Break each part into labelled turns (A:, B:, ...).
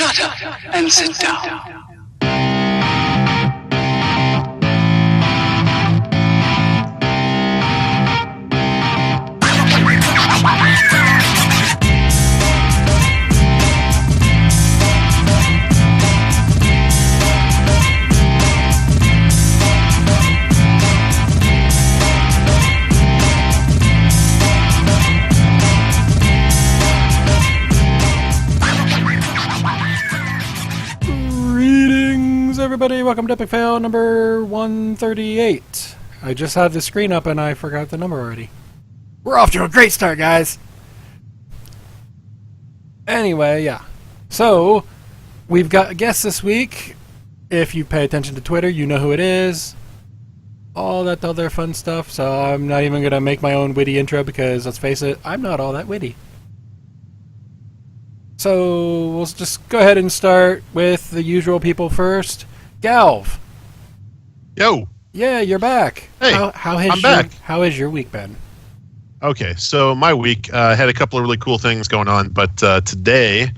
A: Shut up and sit down.
B: Everybody, welcome to Epic Fail number 138. I just had the screen up and I forgot the number already. We're off to a great start, guys! Anyway, yeah. So, we've got a guest this week. If you pay attention to Twitter, you know who it is. All that other fun stuff. So I'm not even going to make my own witty intro because, let's face it, I'm not all that witty. So, we'll just go ahead and start with the usual people first. Galv.
C: Yo.
B: Yeah, you're back.
C: Hey, I'm back.
B: How has your week been?
C: Okay, so my week had a couple of really cool things going on, but today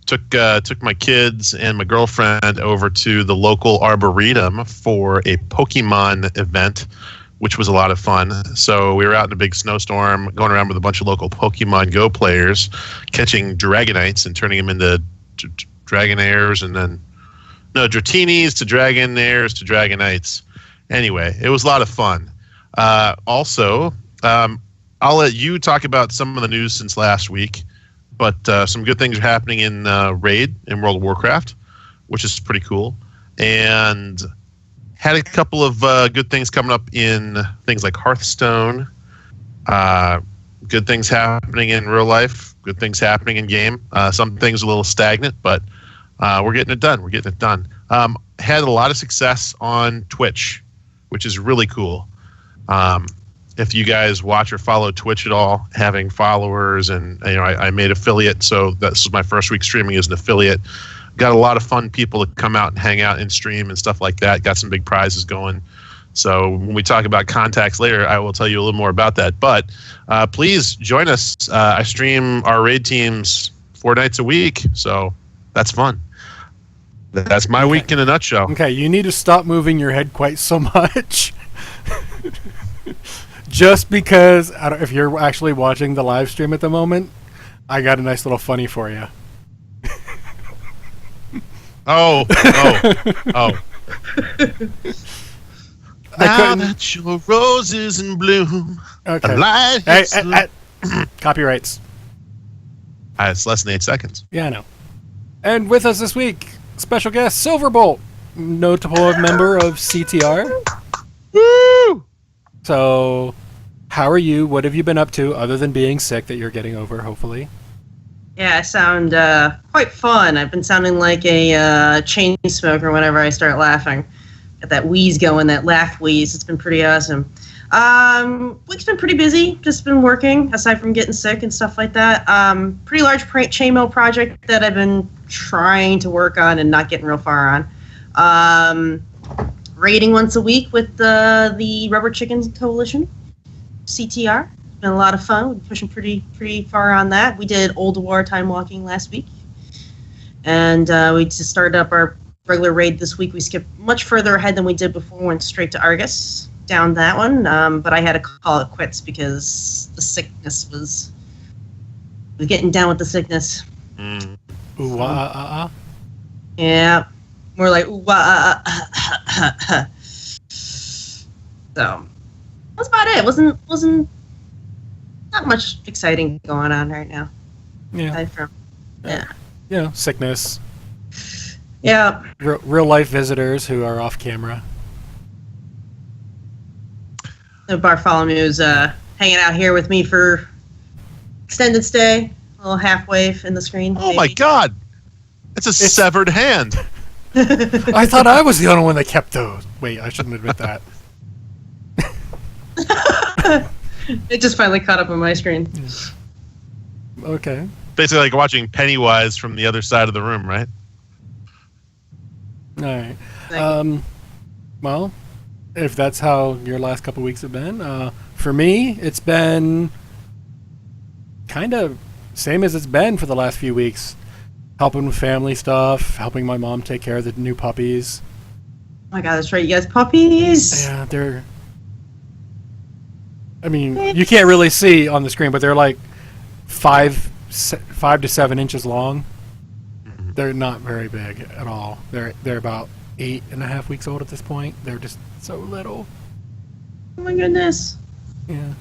C: took my kids and my girlfriend over to the local arboretum for a Pokemon event, which was a lot of fun. So we were out in a big snowstorm, going around with a bunch of local Pokemon Go players, catching Dragonites and turning them into Dragonairs, and then Dratinis to Dragonairs to Dragonites. Anyway, it was a lot of fun. Also, I'll let you talk about some of the news since last week, but some good things are happening in Raid in World of Warcraft, which is pretty cool. And had a couple of good things coming up in things like Hearthstone. Good things happening in real life. Good things happening in game. Some things a little stagnant, but we're getting it done. Had a lot of success on Twitch, which is really cool. If you guys watch or follow Twitch at all, having followers, and I made affiliate, so this was my first week streaming as an affiliate. Got a lot of fun people to come out and hang out and stream and stuff like that. Got some big prizes going. So when we talk about contacts later, I will tell you a little more about that. But please join us. I stream our raid teams 4 nights a week, so that's fun. That's my week in a nutshell.
B: Okay, you need to stop moving your head quite so much. Just because, if you're actually watching the live stream at the moment, I got a nice little funny for you.
C: Oh. Now that your rose is in bloom,
B: okay. Hey, copyrights.
C: It's less than 8 seconds.
B: Yeah, I know. And with us this week, special guest, Siilverbolt, notable member of CTR.
C: Woo!
B: So, how are you? What have you been up to other than being sick that you're getting over, hopefully?
D: Yeah, I sound quite fun. I've been sounding like a chain smoker whenever I start laughing. Got that wheeze going, that laugh wheeze. It's been pretty awesome. Week's been pretty busy. Just been working, aside from getting sick and stuff like that. Pretty large chainmail project that I've been trying to work on and not getting real far on. Raiding once a week with the Rubber Chickens Coalition, CTR. Been a lot of fun. We're pushing pretty far on that. We did Old War time walking last week, and we just started up our regular raid this week. We skipped much further ahead than we did before. Went straight to Argus, down that one. But I had to call it quits because the sickness was getting down with the sickness.
B: Ooh,
D: Yeah, more like ooh, So that's about it. Wasn't not much exciting going on right now.
B: Yeah. Sickness.
D: Yeah.
B: Real life visitors who are off camera.
D: So Bartholomew's hanging out here with me for extended stay, a little halfway in the screen.
C: Oh my God! It's severed hand.
B: I thought I was the only one that kept those. Wait, I shouldn't admit that.
D: It just finally caught up on my screen.
B: Okay.
C: Basically like watching Pennywise from the other side of the room, right?
B: All right. Well, if that's how your last couple weeks have been, for me, it's been kind of same as it's been for the last few weeks. helping with family stuff, helping my mom take care of the new puppies.
D: Oh my god, that's right. You guys puppies.
B: Yeah, they're... I mean, you can't really see on the screen, but they're like 5 to 7 inches long. They're not very big at all. They're about 8.5 weeks old at this point. They're just so little.
D: Oh my goodness.
B: Yeah.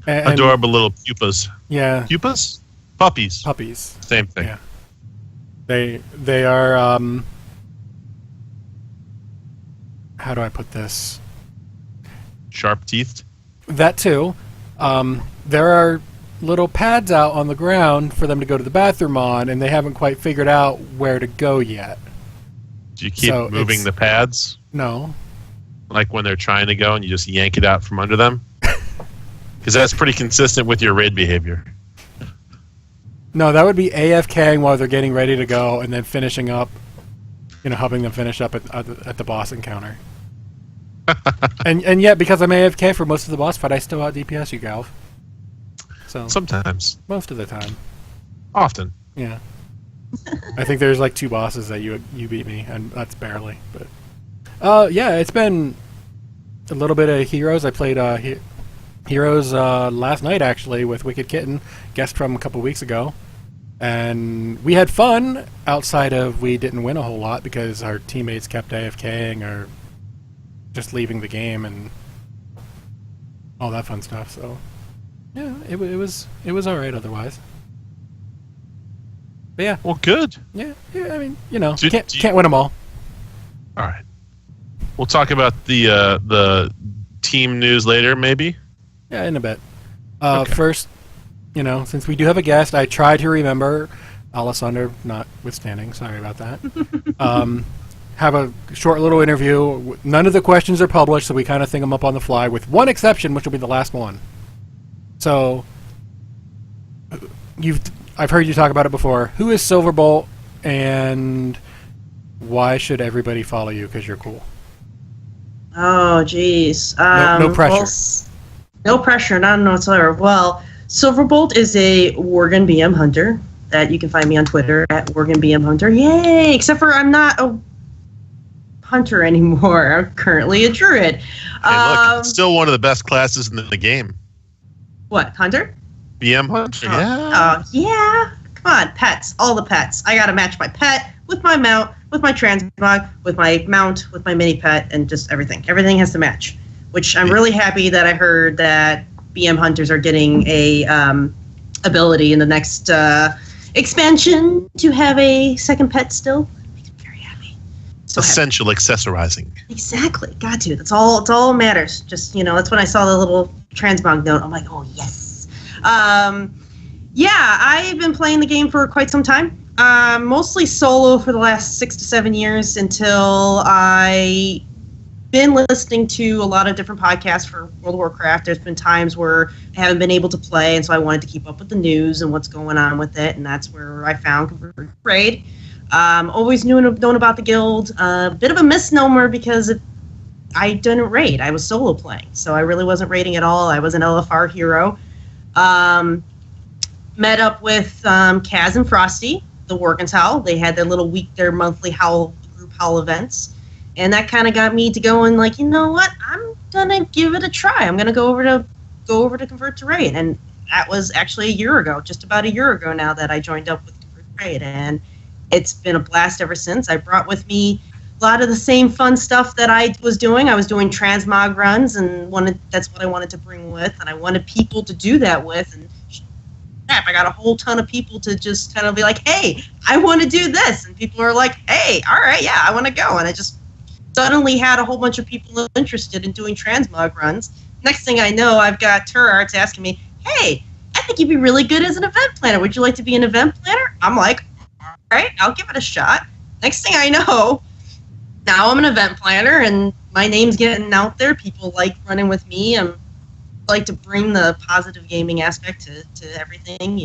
C: Adorable little pupas.
B: Yeah.
C: Pupas? Puppies.
B: Puppies.
C: Same thing.
B: Yeah. They are how do I put this?
C: Sharp teethed.
B: That too. There are little pads out on the ground for them to go to the bathroom on, and they haven't quite figured out where to go yet.
C: Do you keep moving the pads?
B: No.
C: Like when they're trying to go and you just yank it out from under them? Because that's pretty consistent with your raid behavior.
B: No, that would be AFKing while they're getting ready to go and then finishing up, helping them finish up at the boss encounter. and yet, because I'm AFK for most of the boss fight, I still out DPS you, Galv. So
C: sometimes.
B: Most of the time.
C: Often.
B: Yeah. I think there's like 2 bosses that you beat me, and that's barely. But yeah, it's been a little bit of Heroes. I played Heroes last night actually with Wicked Kitten, guest from a couple weeks ago, and we had fun. Outside of we didn't win a whole lot because our teammates kept AFKing or just leaving the game and all that fun stuff. So yeah, it was all right otherwise. But yeah.
C: Well, good.
B: Yeah. I mean, can't win them all.
C: All right. We'll talk about the team news later, maybe.
B: Yeah, in a bit.
C: Okay.
B: First, since we do have a guest, I try to remember, Alessandro notwithstanding, sorry about that, have a short little interview. None of the questions are published, so we kind of think them up on the fly, with one exception, which will be the last one. So, I've heard you talk about it before. Who is Siilverbolt, and why should everybody follow you because you're cool?
D: Oh, jeez.
B: No pressure.
D: Well, no pressure, none whatsoever. Well, Siilverbolt is a Worgen BM hunter that you can find me on Twitter at Worgen BM Hunter. Yay! Except for I'm not a hunter anymore. I'm currently a druid.
C: Hey, look, it's still one of the best classes in the game.
D: What, hunter?
C: BM hunter, yeah.
D: Oh, yeah. Come on, pets. All the pets. I gotta match my pet with my mount, with my transmog, with my mount, with my mini pet, and just everything. Everything has to match. Which I'm really happy that I heard that BM hunters are getting a ability in the next expansion to have a second pet still. Makes me very happy. So
C: Essential accessorizing.
D: Exactly. Got to. That's all. It's all matters. Just that's when I saw the little transmog note. I'm like, oh yes. Yeah, I've been playing the game for quite some time. Mostly solo for the last 6 to 7 years until I been listening to a lot of different podcasts for World of Warcraft. There's been times where I haven't been able to play, and so I wanted to keep up with the news and what's going on with it, and that's where I found Converted Raid. Always known about the guild. Bit of a misnomer because I didn't raid. I was solo playing, so I really wasn't raiding at all. I was an LFR hero. Met up with Kaz and Frosty, the Workins Howl. They had their monthly group Howl events. And that kind of got me to going like, you know what? I'm gonna give it a try. I'm gonna go over to Convert to Raid, and that was actually a year ago, just about a year ago now that I joined up with Convert to Raid, and it's been a blast ever since. I brought with me a lot of the same fun stuff that I was doing. I was doing transmog runs, and that's what I wanted to bring with, and I wanted people to do that with, and crap, I got a whole ton of people to just kind of be like, hey, I want to do this, and people are like, hey, all right, yeah, I want to go, and I just suddenly had a whole bunch of people interested in doing transmog runs. Next thing I know, I've got Turarts asking me, hey, I think you'd be really good as an event planner. Would you like to be an event planner? I'm like, all right, I'll give it a shot. Next thing I know, now I'm an event planner, and my name's getting out there. People like running with me. I like to bring the positive gaming aspect to everything,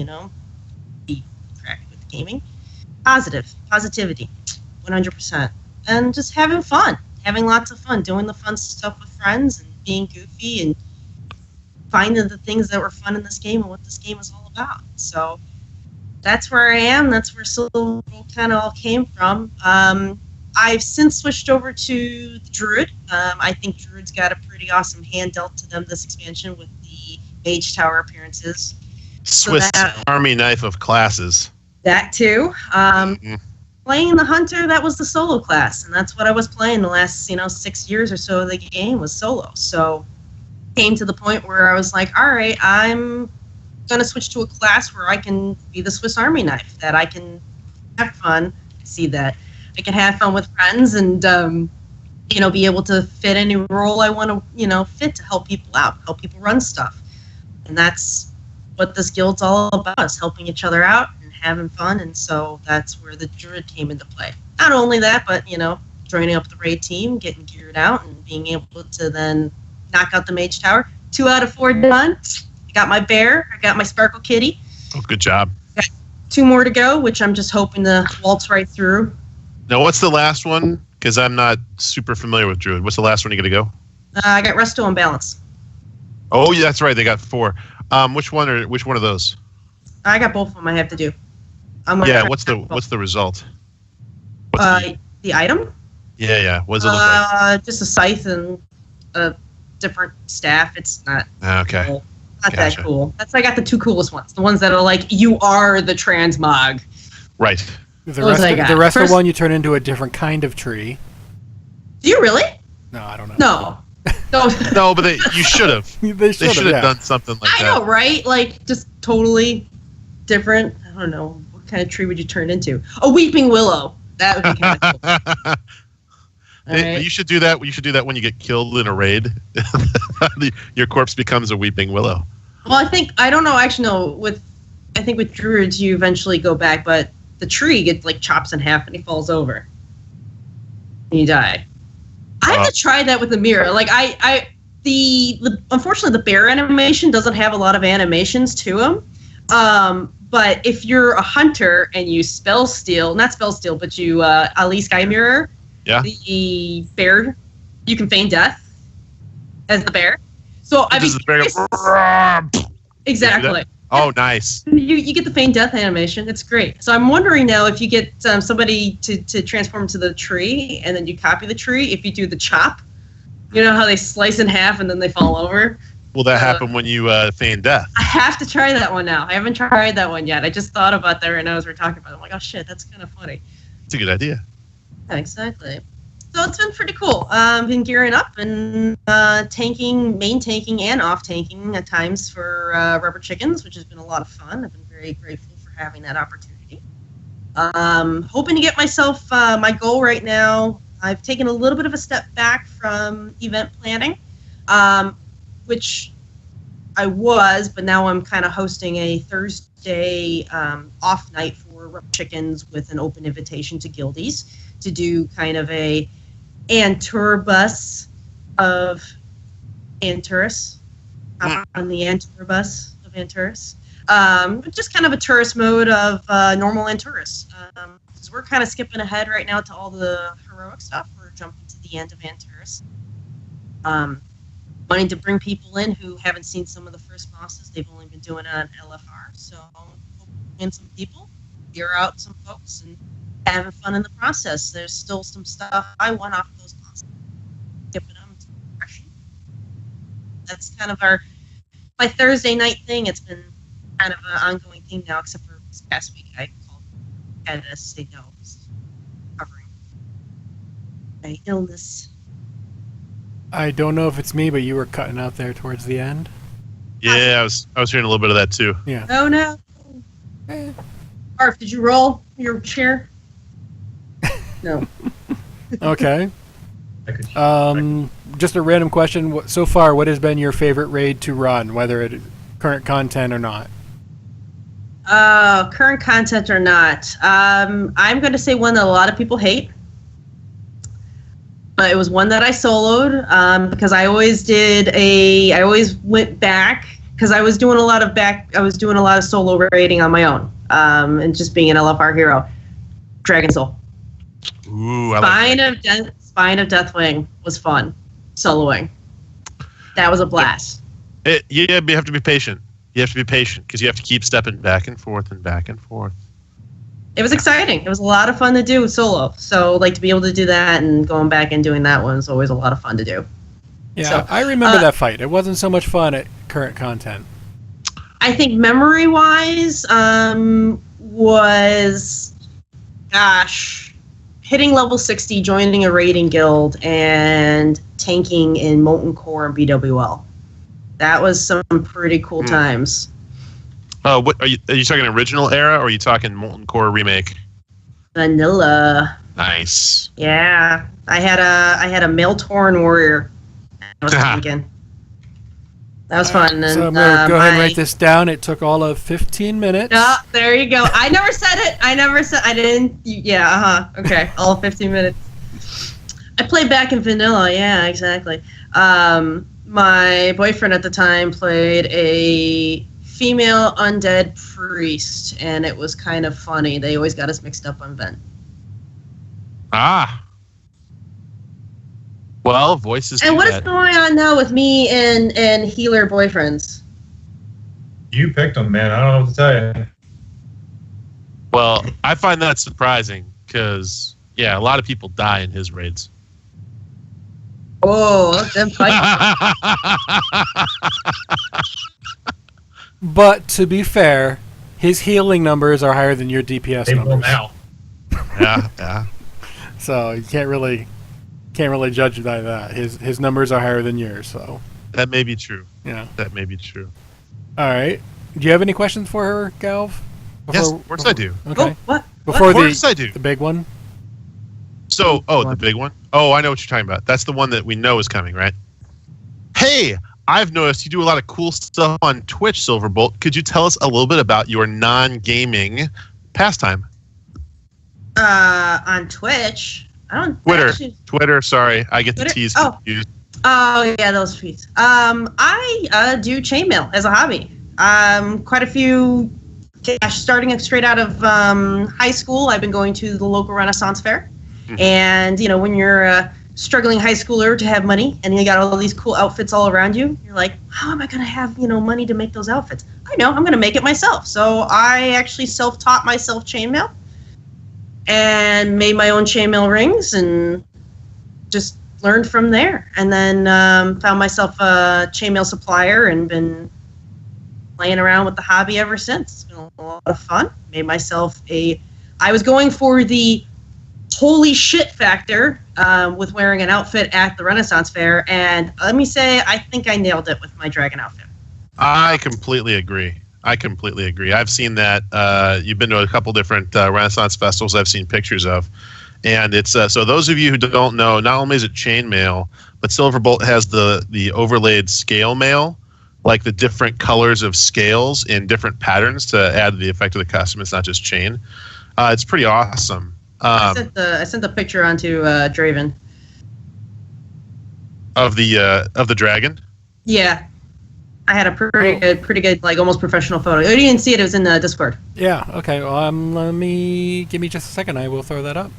D: be cracked with gaming. Positivity, 100%. And just having lots of fun, doing the fun stuff with friends and being goofy and finding the things that were fun in this game and what this game is all about. So that's where I am. That's where Siilverbolt kind of all came from. I've since switched over to the Druid. I think Druid's got a pretty awesome hand dealt to them this expansion with the Mage Tower appearances.
C: Swiss Army knife of classes.
D: That too. Playing the Hunter, that was the solo class, and that's what I was playing the last 6 years or so of the game was solo. So came to the point where I was like, all right, I'm going to switch to a class where I can be the Swiss Army knife, that I can have fun. See that. I can have fun with friends and, be able to fit any role I want to, fit to help people out, help people run stuff. And that's what this guild's all about, is helping each other out and having fun. And so that's where the Druid came into play. Not only that, but, joining up the raid team, getting geared out, and being able to then knock out the Mage Tower. 2 out of 4 done. I got my bear. I got my Sparkle Kitty.
C: Oh, good job.
D: Got 2 more to go, which I'm just hoping to waltz right through.
C: Now, what's the last one? Because I'm not super familiar with Druid. What's the last one you got to go?
D: I got Resto and Balance.
C: Oh, yeah, that's right. They got 4. Which one of those?
D: I got both of them I have to do.
C: What's the result?
D: The item?
C: Yeah. What does it look like?
D: Just a scythe and a different staff. It's not
C: okay.
D: Cool. Not that cool. I got the 2 coolest ones. The ones that are like, you are the transmog.
C: Right.
B: The rest of the one you turn into a different kind of tree.
D: Do you really?
B: No, I don't know.
D: No.
C: No, but you should have.
B: They should have
C: done something like that.
D: I know, right? Like, just totally different. I don't know. What kind of tree would you turn into? A weeping willow. That would be kind of cool. Right.
C: You should do that. You should do that when you get killed in a raid. Your corpse becomes a weeping willow.
D: Well, I don't know. Actually, no. I think with druids, you eventually go back, but the tree gets chops in half and he falls over. And you die. I have to try that with the mirror. Unfortunately, the bear animation doesn't have a lot of animations to him. But if you're a hunter and you not spell steal, but you Ali Sky Mirror, the bear, you can feign death as the bear. So exactly.
C: Oh, nice.
D: You get the feign death animation. It's great. So I'm wondering now if you get somebody to transform to the tree and then you copy the tree, if you do the chop, you know how they slice in half and then they fall over?
C: Will that happen when you feign death?
D: I have to try that one now. I haven't tried that one yet. I just thought about that right now as we're talking about it. I'm like, oh shit, that's kind of funny.
C: It's a good idea.
D: Yeah, exactly. So it's been pretty cool. Been gearing up and main tanking and off tanking at times for rubber chickens, which has been a lot of fun. I've been very grateful for having that opportunity. Hoping to get myself my goal right now. I've taken a little bit of a step back from event planning, which I was, but now I'm kind of hosting a Thursday off night for rubber chickens with an open invitation to guildies to do kind of a Anturbus of Anturus. On the Anturbus of Anturus. Just kind of a tourist mode of normal Anturus. Because we're kind of skipping ahead right now to all the heroic stuff. We're jumping to the end of Anturus. Wanting to bring people in who haven't seen some of the first bosses. They've only been doing it on LFR. So in some people, gear out some folks, and having fun in the process. There's still some stuff I want off of those bosses. Skipping them to progression. That's kind of my Thursday night thing. It's been kind of an ongoing thing now, except for this past week I had to say no. Covering my illness.
B: I don't know if it's me, but you were cutting out there towards the end.
C: Yeah, I was hearing a little bit of that too.
B: Yeah.
D: Oh no. Arf, did you roll your chair? No.
B: Okay. Just a random question. So far, what has been your favorite raid to run, whether it current content or not?
D: Current content or not. I'm going to say one that a lot of people hate. But it was one that I soloed because I always went back because I was doing a lot of solo raiding on my own and just being an LFR hero. Dragon Soul.
C: Ooh,
D: Spine of Deathwing was fun. Soloing. That was a blast.
C: You have to be patient. You have to be patient because you have to keep stepping back and forth and back and forth.
D: It was exciting. It was a lot of fun to do solo. So, like, to be able to do that and going back and doing that one is always a lot of fun to do.
B: Yeah,
D: So,
B: I remember that fight. It wasn't so much fun at current content.
D: I think memory-wise was, hitting level 60, joining a raiding guild, and tanking in Molten Core and BWL. That was some pretty cool times.
C: What are you talking original era or are you talking Molten Core remake?
D: Vanilla.
C: Nice.
D: Yeah, I had a Male-Torn warrior. I was thinking. That was fun. And,
B: so I'm going to go ahead and write this down. It took all of 15 minutes.
D: Oh, there you go. I never said it. I didn't. Yeah, Okay, all 15 minutes. I played back in vanilla. Yeah, exactly. My boyfriend at the time played a female undead priest, and it was kind of funny. They always got us mixed up on Vent.
C: Well, voices.
D: And what is going on now with me and healer boyfriends?
E: You picked them, man. I don't know what to tell you.
C: Well, I find that surprising because, yeah, a lot of people die in his raids.
D: Oh, them fights.
B: But to be fair, his healing numbers are higher than your DPS
E: They will
B: numbers.
E: now.
C: Yeah.
B: So you can't really judge by that. His numbers are higher than yours. So
C: That may be true.
B: yeah.
C: That may be true.
B: All right. Do you have any questions for her, Galv?
C: Yes, of course I do.
B: Okay.
D: Oh, what?
B: Before
C: Of course I do.
B: the big one.
C: So, the big one? Oh, I know what you're talking about. That's the one that we know is coming, right? Hey, I've noticed you do a lot of cool stuff on Twitch, Siilverbolt. Could you tell us a little bit about your non-gaming pastime?
D: On Twitch. I don't.
C: Twitter. Sorry, I get
D: Twitter?
C: the T's
D: Oh.
C: confused.
D: Oh yeah, those tweets. I do chainmail as a hobby. Quite a few. Starting straight out of high school, I've been going to the local Renaissance fair, and when you're a struggling high schooler to have money, and you got all these cool outfits all around you, you're like, how am I gonna have money to make those outfits? I know, I'm gonna make it myself. So I actually self-taught myself chainmail, and made my own chainmail rings, and just learned from there. And then found myself a chainmail supplier and been playing around with the hobby ever since. It's been a lot of fun. Made myself I was going for the holy shit factor with wearing an outfit at the Renaissance Fair, and let me say, I think I nailed it with my dragon outfit.
C: I completely agree. I've seen that. You've been to a couple different Renaissance festivals I've seen pictures of. And it's so those of you who don't know, not only is it chainmail, but Siilverbolt has the overlaid scale mail, like the different colors of scales in different patterns to add to the effect of the costume. It's not just chain. It's pretty awesome.
D: I sent the picture onto Draven.
C: Of the dragon.
D: Yeah, I had a pretty good, like almost professional photo. You didn't see it; it was in the Discord.
B: Yeah. Okay. Well, give me just a second. I will throw that up.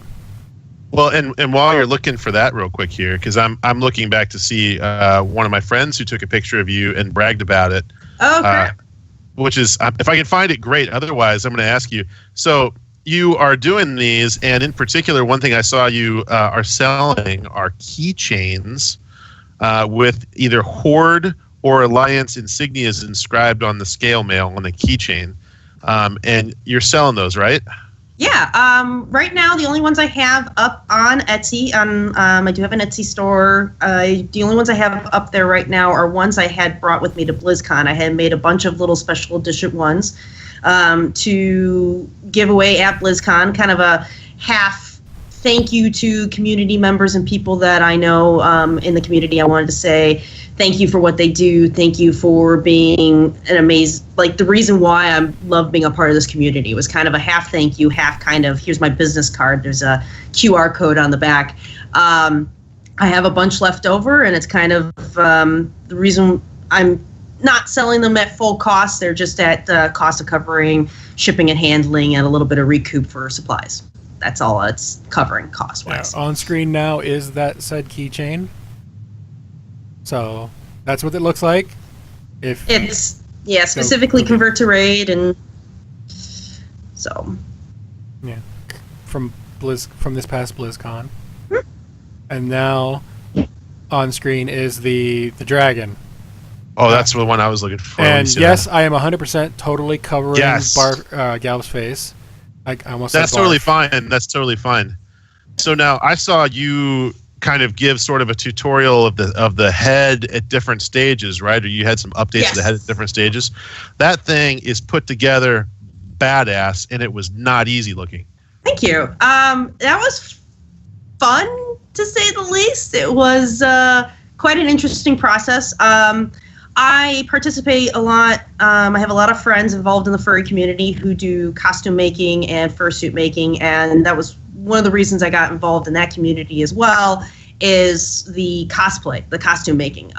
C: Well, and while you're looking for that real quick here, because I'm looking back to see one of my friends who took a picture of you and bragged about it.
D: Oh, okay.
C: Which is, if I can find it, great. Otherwise, I'm going to ask you. So you are doing these, and in particular, one thing I saw you are selling are keychains with either Horde or Alliance insignias inscribed on the scale mail on the keychain. And you're selling those, right?
D: Yeah. Right now, the only ones I have up on Etsy, I do have an Etsy store. The only ones I have up there right now are ones I had brought with me to BlizzCon. I had made a bunch of little special edition ones to give away at BlizzCon, kind of a half thank you to community members and people that I know in the community. I wanted to say thank you for what they do. Thank you for being an amazing, like the reason why I love being a part of this community was kind of a half thank you, half kind of, here's my business card. There's a QR code on the back. I have a bunch left over, and it's kind of the reason I'm not selling them at full cost. They're just at the cost of covering shipping and handling and a little bit of recoup for supplies. That's all it's covering cost-wise.
B: Yeah, on screen now is that said keychain. So that's what it looks like.
D: It's Yeah, specifically
B: okay.
D: convert to raid, and so.
B: Yeah, from this past BlizzCon, and now on screen is the dragon.
C: Oh, that's the one I was looking for.
B: And yes, I am 100% totally covering Gal's face. I almost said
C: That's totally fine. That's totally fine. So now I saw you kind of give sort of a tutorial of the head at different stages, right? Or you had some updates to the head at different stages. That thing is put together badass, and it was not easy looking.
D: Thank you. That was fun, to say the least. It was quite an interesting process. I participate a lot. I have a lot of friends involved in the furry community who do costume making and fursuit making, and that was one of the reasons I got involved in that community as well, is the cosplay, the costume making.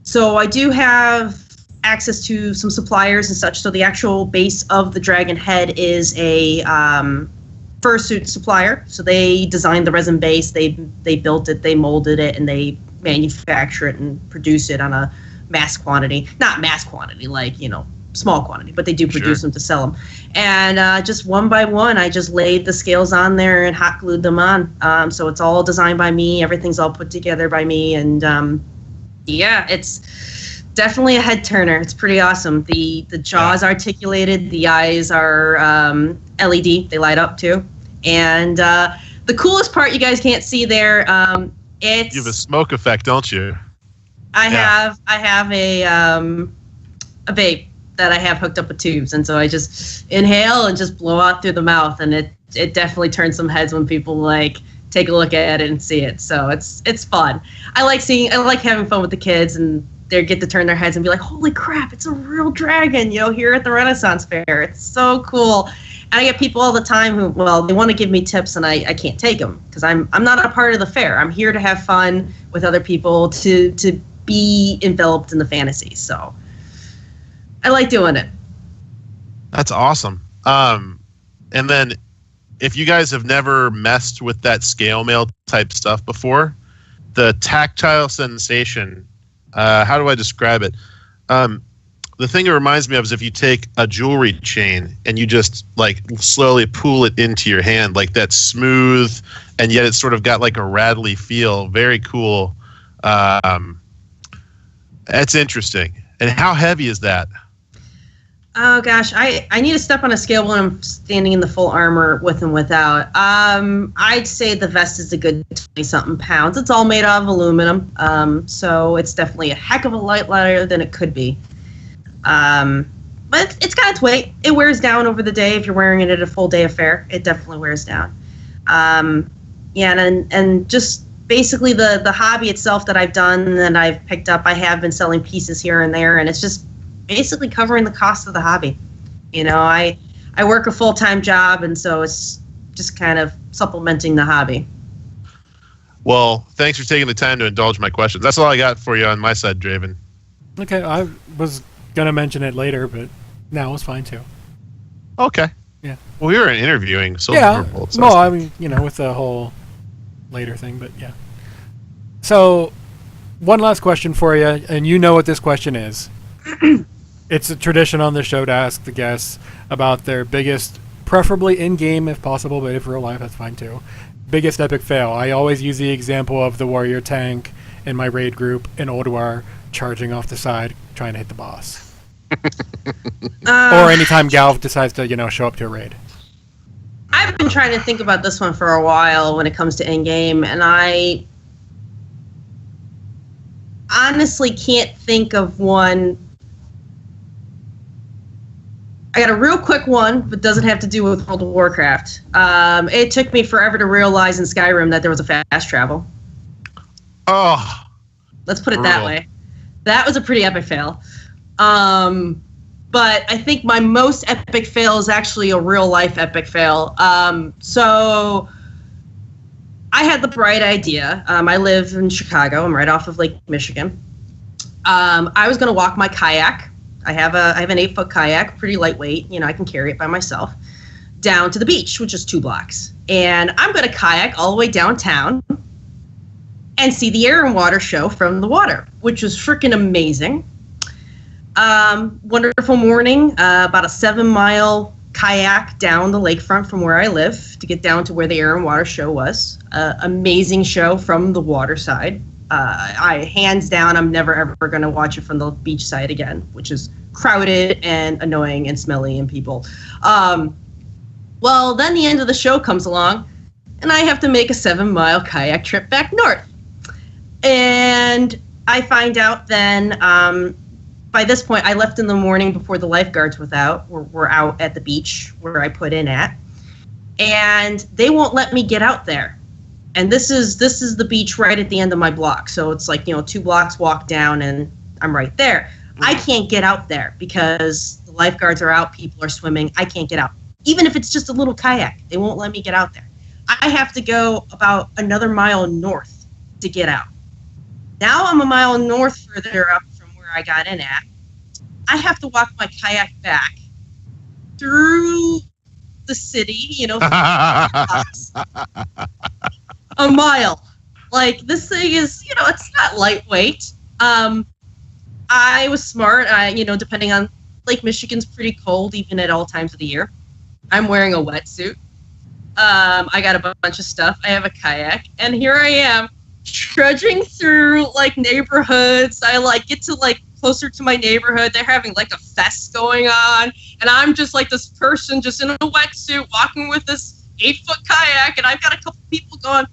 D: So I do have access to some suppliers and such. So the actual base of the dragon head is a fursuit supplier. So they designed the resin base, they built it, they molded it, and they manufacture it and produce it on a mass quantity. Not mass quantity, like, you know, small quantity, but they do produce them to sell them. And just one by one, I just laid the scales on there and hot glued them on. So it's all designed by me. Everything's all put together by me. And yeah, it's definitely a head turner. It's pretty awesome. The jaw's articulated. The eyes are LED. They light up too. And the coolest part you guys can't see there, it's...
C: You have a smoke effect, don't you?
D: I have a vape that I have hooked up with tubes, and so I just inhale and just blow out through the mouth, and it definitely turns some heads when people like take a look at it and see it. So it's fun. I like having fun with the kids, and they get to turn their heads and be like, "Holy crap! It's a real dragon!" You know, here at the Renaissance Fair. It's so cool. And I get people all the time who, well, they want to give me tips, and I can't take them because I'm not a part of the fair. I'm here to have fun with other people, to be enveloped in the fantasy. So I like doing it.
C: That's awesome. And then if you guys have never messed with that scale mail type stuff before, the tactile sensation, how do I describe it? The thing it reminds me of is if you take a jewelry chain and you just like slowly pull it into your hand, like that smooth, and yet it's sort of got like a rattly feel. Very cool. That's interesting. And how heavy is that?
D: Oh gosh, I need to step on a scale when I'm standing in the full armor with and without. I'd say the vest is a good 20-something pounds. It's all made out of aluminum, so it's definitely a heck of a lighter than it could be. But it's got its weight. It wears down over the day if you're wearing it at a full day affair. It definitely wears down. Yeah, and just basically the hobby itself that I've done and I've picked up, I have been selling pieces here and there, and it's just basically covering the cost of the hobby. You know, I work a full-time job, and so it's just kind of supplementing the hobby.
C: Well, thanks for taking the time to indulge my questions. That's all I got for you on my side, Draven.
B: Okay, I was gonna mention it later, but now it's fine too.
C: Okay.
B: Yeah.
C: Well, we were interviewing Siilverbolt.
B: Yeah.
C: So
B: well, I mean, you know, with the whole later thing, but yeah. So, one last question for you, and you know what this question is. It's a tradition on the show to ask the guests about their biggest, preferably in-game if possible, but if real life, that's fine too, biggest epic fail. I always use the example of the warrior tank in my raid group in Ulduar charging off the side, trying to hit the boss. Or anytime Gal decides to, you know, show up to a raid.
D: I've been trying to think about this one for a while when it comes to in-game, and I honestly can't think of one. I got a real quick one, but doesn't have to do with World of Warcraft. It took me forever to realize in Skyrim that there was a fast travel.
C: Oh.
D: Let's put it that way. That was a pretty epic fail. But I think my most epic fail is actually a real-life epic fail. So I had the bright idea. I live in Chicago. I'm right off of Lake Michigan. I was going to walk my kayak. I have an 8-foot kayak, pretty lightweight. You know, I can carry it by myself, down to the beach, which is 2 blocks. And I'm going to kayak all the way downtown and see the air and water show from the water, which was freaking amazing. Wonderful morning. About a 7-mile kayak down the lakefront from where I live to get down to where the Air and Water show was. Amazing show from the water side. Hands down, I'm never ever going to watch it from the beach side again, which is crowded and annoying and smelly and people. Well, then the end of the show comes along, and I have to make a 7-mile kayak trip back north. And I find out then, by this point, I left in the morning before the lifeguards were out at the beach where I put in at, and they won't let me get out there. And this is the beach right at the end of my block, so it's like 2 blocks walk down, and I'm right there. I can't get out there because the lifeguards are out, people are swimming. I can't get out, even if it's just a little kayak. They won't let me get out there. I have to go about another mile north to get out. Now I'm a mile north further up from where I got in at. I have to walk my kayak back through the city, a mile. Like, this thing is, it's not lightweight. I was smart. Depending on, Lake Michigan's pretty cold even at all times of the year. I'm wearing a wetsuit. I got a bunch of stuff. I have a kayak, and here I am trudging through neighborhoods. I get to closer to my neighborhood. They're having a fest going on, and I'm just this person just in a wetsuit walking with this 8-foot kayak, and I've got a couple people going,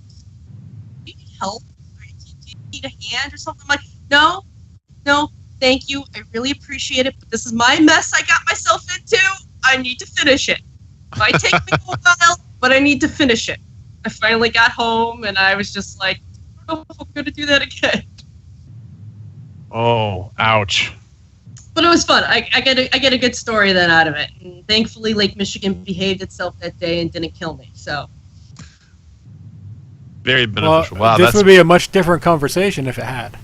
D: "Do you need help? Do you need a hand or something?" I'm like, no, thank you. I really appreciate it, but this is my mess I got myself into. I need to finish it. It might take me a while, but I need to finish it. I finally got home, and I was just like, I don't know if I'm going to do that again.
C: Oh, ouch.
D: But it was fun. I get a good story then out of it. And thankfully, Lake Michigan behaved itself that day and didn't kill me. So
C: very beneficial.
B: Well,
C: wow,
B: this would be a much different conversation if it had.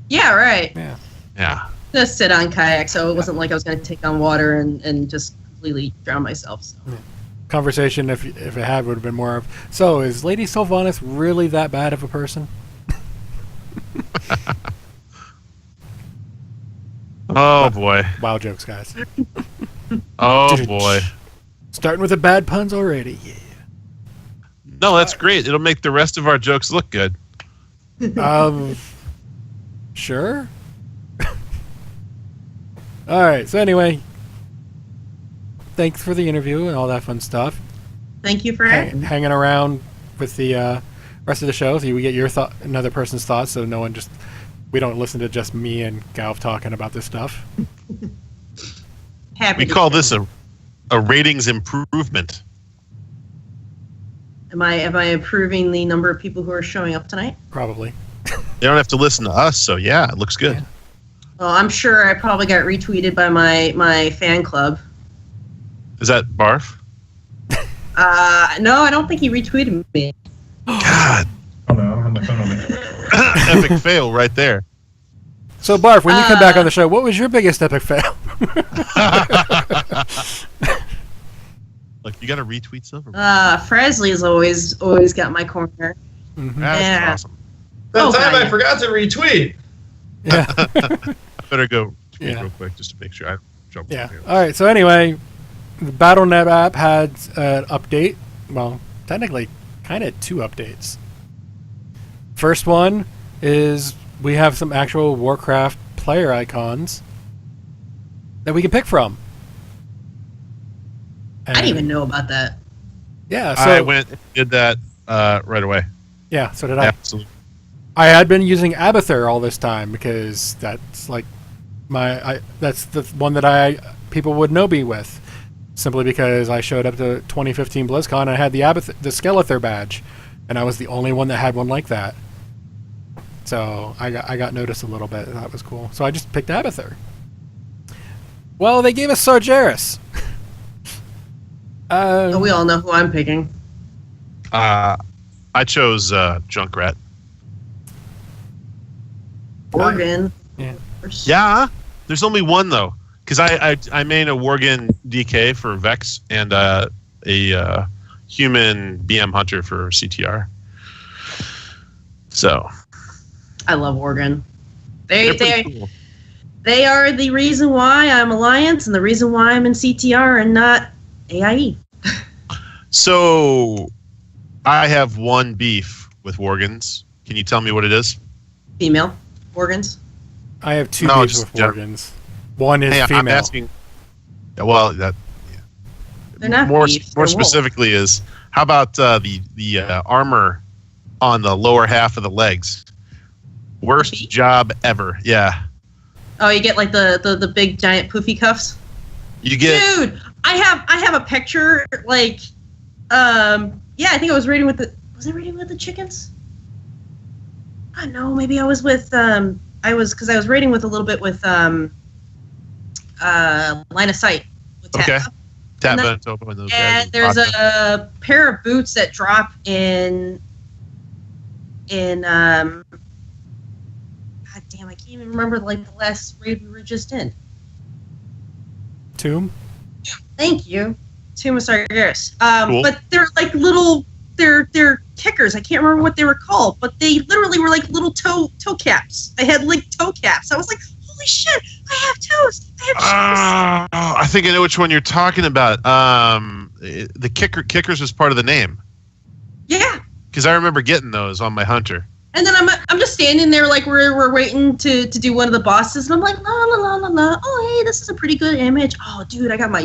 D: Yeah, right.
C: Yeah.
D: Just sit on kayak, so it wasn't like I was going to take on water and just completely drown myself. So.
B: Yeah. Conversation, if it had, would have been more of, so is Lady Sylvanas really that bad of a person?
C: Oh, boy.
B: Wild jokes, guys.
C: Oh, boy.
B: Starting with the bad puns already. Yeah.
C: No, that's great. It'll make the rest of our jokes look good.
B: Sure. All right. So anyway, thanks for the interview and all that fun stuff.
D: Thank you for
B: hanging around with the rest of the show, so we get your another person's thoughts, so we don't listen to just me and Galv talking about this stuff.
C: We call this a ratings improvement.
D: Am I improving the number of people who are showing up tonight?
B: Probably.
C: They don't have to listen to us, so yeah, it looks good.
B: Yeah.
D: Well, I'm sure I probably got retweeted by my fan club.
C: Is that Barf?
D: No, I don't think he retweeted me.
C: God.
E: Oh no, I don't have my phone on me.
C: Epic fail right there.
B: So, Barf, when you come back on the show, what was your biggest epic fail?
C: Look, you got to retweet Siilverbolt.
D: Fresley's always got my corner.
B: Mm-hmm.
C: That's awesome.
E: That time
D: God,
E: I forgot to retweet.
B: Yeah.
C: I better go tweet
B: Yeah.
C: real quick just to make sure I jump
B: Yeah.
C: on here.
B: All right. So anyway, the BattleNet app had an update. Well, technically, kind of 2 updates. First one is we have some actual Warcraft player icons that we can pick from.
D: I didn't even know about that.
B: Yeah. So
C: I went and did that right away.
B: Yeah. So did I.
C: Absolutely.
B: I had been using Abathur all this time because that's that's the one that people would know me with, simply because I showed up to 2015 BlizzCon and I had the Skeletor badge, and I was the only one that had one like that. So I got noticed a little bit. That was cool. So I just picked Abathur. Well, they gave us Sargeras.
D: We all know who I'm picking.
C: I chose Junkrat.
D: Oregon.
B: Yeah.
C: Yeah, there's only one though, because I made a Worgen DK for Vex and a human BM Hunter for CTR. So
D: I love Oregon.
C: they're pretty cool.
D: They are the reason why I'm Alliance and the reason why I'm in CTR and not AIE.
C: So, I have one beef with Worgans. Can you tell me what it is?
D: Female organs.
B: I have two
C: No,
B: beefs
C: just
B: with organs. One is
C: Hey,
B: female.
C: I'm asking. Well, that
D: They're not
C: more
D: beef,
C: more
D: they're wool.
C: specifically is how about the armor on the lower half of the legs? Worst
D: Beef?
C: job ever. Yeah,
D: Oh, you get like the big giant poofy cuffs.
C: you get.
D: Dude, I have a picture like, yeah, I think I was raiding with was I raiding with the chickens? I don't know, maybe I was with I was raiding with a little bit with line of sight with Tat.
C: Okay. Tap
D: And
C: and Topo and those
D: And
C: guys.
D: there's a pair of boots that drop in God damn, I can't even remember like the last raid we were just in.
B: Tomb?
D: Thank you. Tomb of Sargeras.
C: Cool.
D: But they're like little they're kickers. I can't remember what they were called, but they literally were like little toe caps. I had like toe caps. I was like, holy shit, I have toes. I have shoes.
C: I think I know which one you're talking about. The kickers was part of the name
D: Yeah.
C: because I remember getting those on my hunter.
D: And then I'm just standing there like we're waiting to do one of the bosses, and I'm like, la la la la la. Oh hey, this is a pretty good image. Oh dude, I got my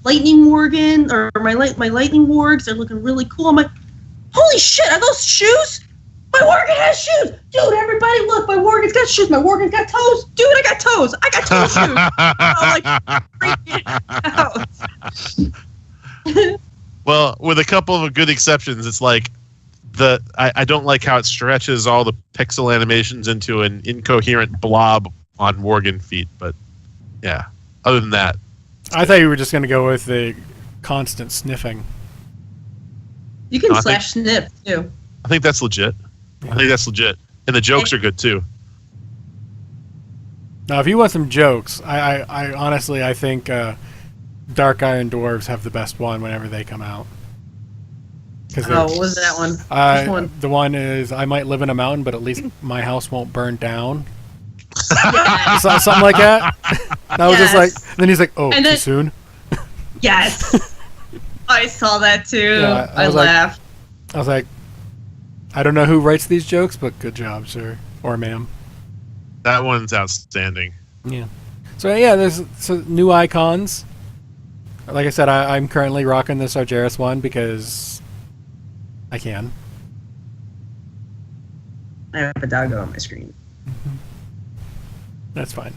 D: lightning Morgan or my lightning wargs. They're looking really cool. I'm like, holy shit, are those shoes? My Worgen has shoes, dude. Everybody look, my Worgen's got shoes. My Worgen's got toes, dude. I got toes. I got toe shoes. I'm like freaking out.
C: Well, with a couple of good exceptions, it's like I don't like how it stretches all the pixel animations into an incoherent blob on Worgen feet, but yeah. Other than that,
B: I thought you were just going to go with the constant sniffing.
D: You can
C: No, I
D: slash snip too.
C: I think that's legit. I think that's legit, and the jokes are good too.
B: Now, if you want some jokes, I honestly I think Dark Iron Dwarves have the best one whenever they come out.
D: Oh, what was that one? Which one?
B: The one is I might live in a mountain, but at least my house won't burn down.
D: Yes.
B: Something like that. And I was just like,
D: Yes.
B: and then he's like, oh,
D: And
B: too
D: then-
B: soon.
D: Yes. I saw that too.
B: Yeah, I
D: I
B: was like-
D: laughed.
B: I was like, I don't know who writes these jokes, but good job, sir or ma'am.
C: That one's outstanding.
B: Yeah. So yeah, there's new icons. Like I said, I'm currently rocking the Sargeras one because I can.
D: I have a doggo on my screen.
B: That's fine.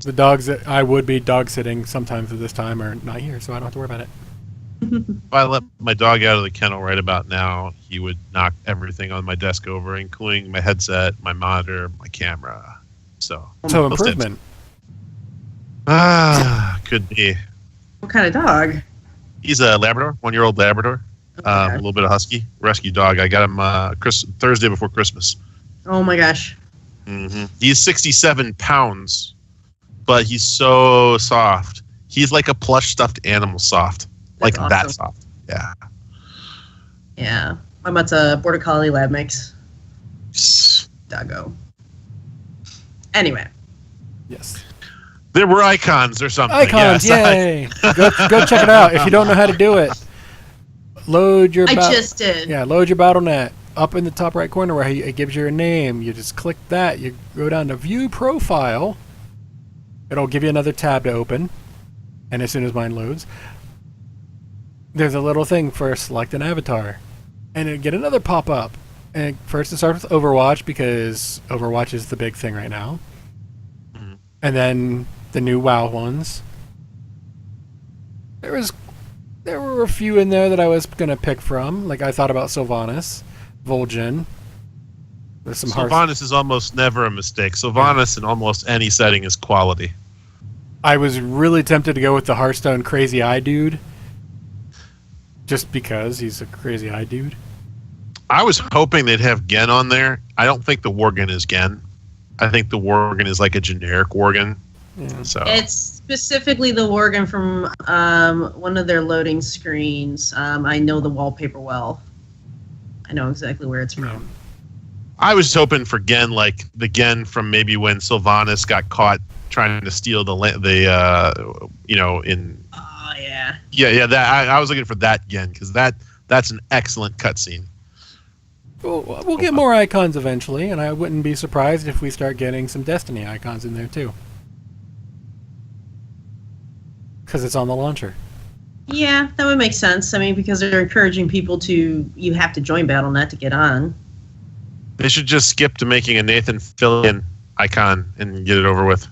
B: The dogs that I would be dog sitting sometimes at this time are not here, so I don't have to worry about it.
C: If I let my dog out of the kennel right about now, he would knock everything on my desk over, including my headset, my monitor, my camera. So
B: Improvement.
C: Could be.
D: What kind of dog?
C: He's a Labrador, 1-year-old Labrador,
D: Oh my
C: a
D: gosh.
C: little bit of Husky, rescue dog. I got him Thursday before Christmas.
D: Oh my gosh.
C: He's 67 pounds, but he's so soft. He's like a plush stuffed animal soft.
D: That's
C: Like that
D: awesome.
C: soft. Yeah.
D: Yeah. My mutt's a Border Collie lab mix. Doggo. Anyway.
B: Yes.
C: There were icons or something.
B: Icons,
C: yes.
B: yay! Go check it out. If you don't know how to do it, load your
D: I just did.
B: load your BattleNet up in the top right corner where it gives you a name. You just click that. You go down to View Profile. It'll give you another tab to open, and as soon as mine loads, there's a little thing for select an avatar, and it'll get another pop up. And first it starts with Overwatch because Overwatch is the big thing right now, and then the new WoW ones. There were a few in there that I was gonna pick from. Like I thought about Sylvanas, Vol'jin. There's some
C: Sylvanas is almost never a mistake. Sylvanas in almost any setting is quality.
B: I was really tempted to go with the Hearthstone Crazy Eye dude, just because he's a crazy eye dude.
C: I was hoping they'd have Gen on there. I don't think the Worgen is Gen. I think the Worgen is like a generic Worgen.
B: Yeah.
C: So
D: It's specifically the Worgen from one of their loading screens. I know the wallpaper well. I know exactly where it's from.
C: I was hoping for Gen, like the Gen from maybe when Sylvanas got caught trying to steal in.
D: Oh yeah.
C: Yeah. That I was looking for that Gen because that's an excellent cutscene.
B: We'll get more icons eventually, and I wouldn't be surprised if we start getting some Destiny icons in there too, because it's on the launcher.
D: Yeah, that would make sense. I mean, because they're encouraging people you have to join BattleNet to get on.
C: They should just skip to making a Nathan Fillion icon and get it over with.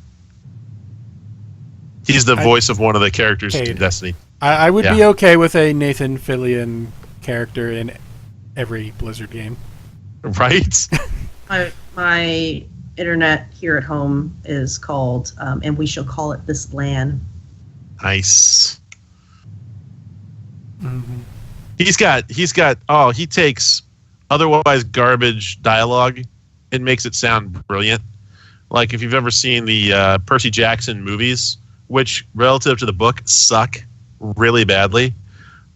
C: He's the voice of one of the characters in Destiny.
B: I would be okay with a Nathan Fillion character in every Blizzard game.
C: Right?
D: My internet here at home is called, and we shall call it this LAN.
C: Nice.
B: Mm-hmm.
C: He takes otherwise garbage dialogue and makes it sound brilliant. Like if you've ever seen the Percy Jackson movies, which relative to the book suck really badly,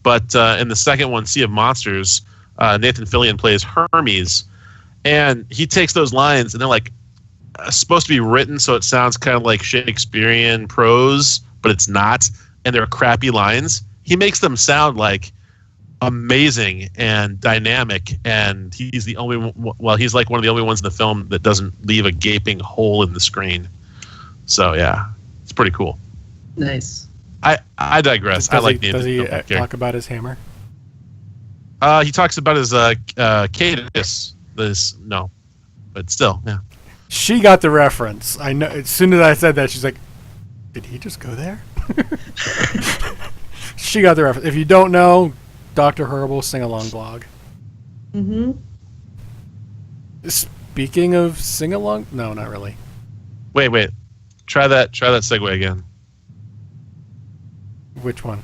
C: but in the second one, Sea of Monsters, Nathan Fillion plays Hermes, and he takes those lines and they're like supposed to be written so it sounds kind of like Shakespearean prose, but it's not, and they're crappy lines. He makes them sound like amazing and dynamic, and he's the only he's like one of the only ones in the film that doesn't leave a gaping hole in the screen. So yeah, it's pretty cool.
D: Nice.
C: I digress. I like
B: Does he talk about his hammer?
C: He talks about his cadence. No, but still, yeah.
B: She got the reference. I know. As soon as I said that, she's like, "Did he just go there?" She got the reference. If you don't know, Dr. Herbal sing-along blog.
D: Mm-hmm.
B: Speaking of sing-along, no, not really.
C: Wait. Try that segue again.
B: Which one?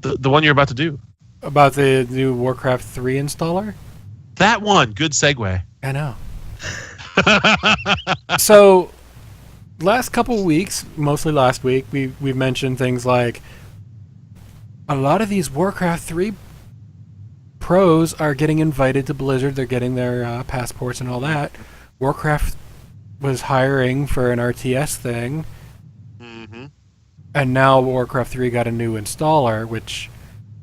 C: The one you're about to do.
B: About the new Warcraft 3 installer?
C: That one. Good segue.
B: I know. So, last couple weeks, mostly last week, we've mentioned things like a lot of these Warcraft 3 pros are getting invited to Blizzard. They're getting their passports and all that. Warcraft was hiring for an RTS thing.
C: Mm-hmm.
B: And now Warcraft 3 got a new installer, which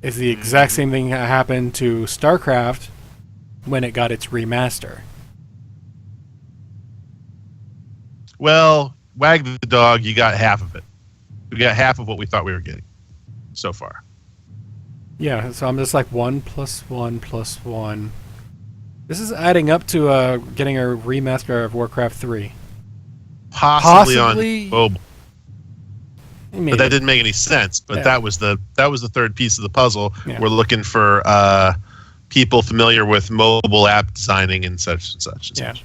B: is the exact same thing that happened to StarCraft when it got its remaster.
C: Well, wag the dog, you got half of it. We got half of what we thought we were getting so far.
B: Yeah, so I'm just like 1 + 1 + 1. This is adding up to getting a remaster of Warcraft 3.
C: Possibly on mobile.
B: Maybe.
C: But that didn't make any sense. But
B: Yeah.
C: that was the third piece of the puzzle.
B: Yeah.
C: We're looking for people familiar with mobile app designing and such and such. And such.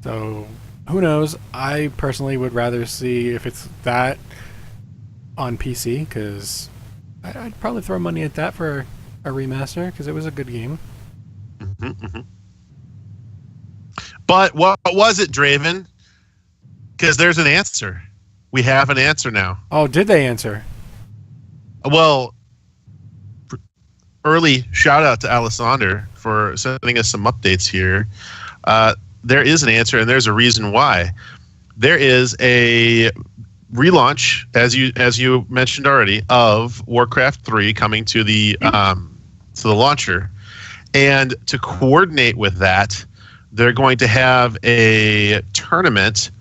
B: So who knows? I personally would rather see if it's that on PC, because I'd probably throw money at that for a remaster, because it was a good game.
C: Mm-hmm, mm-hmm. But what was it, Draven? Because there's an answer. We have an answer now.
B: Oh, did they answer?
C: Well, early shout out to Alessander for sending us some updates here. There is an answer, and there's a reason why. There is a relaunch, as you mentioned already, of Warcraft 3 coming to the launcher, and to coordinate with that, they're going to have a tournament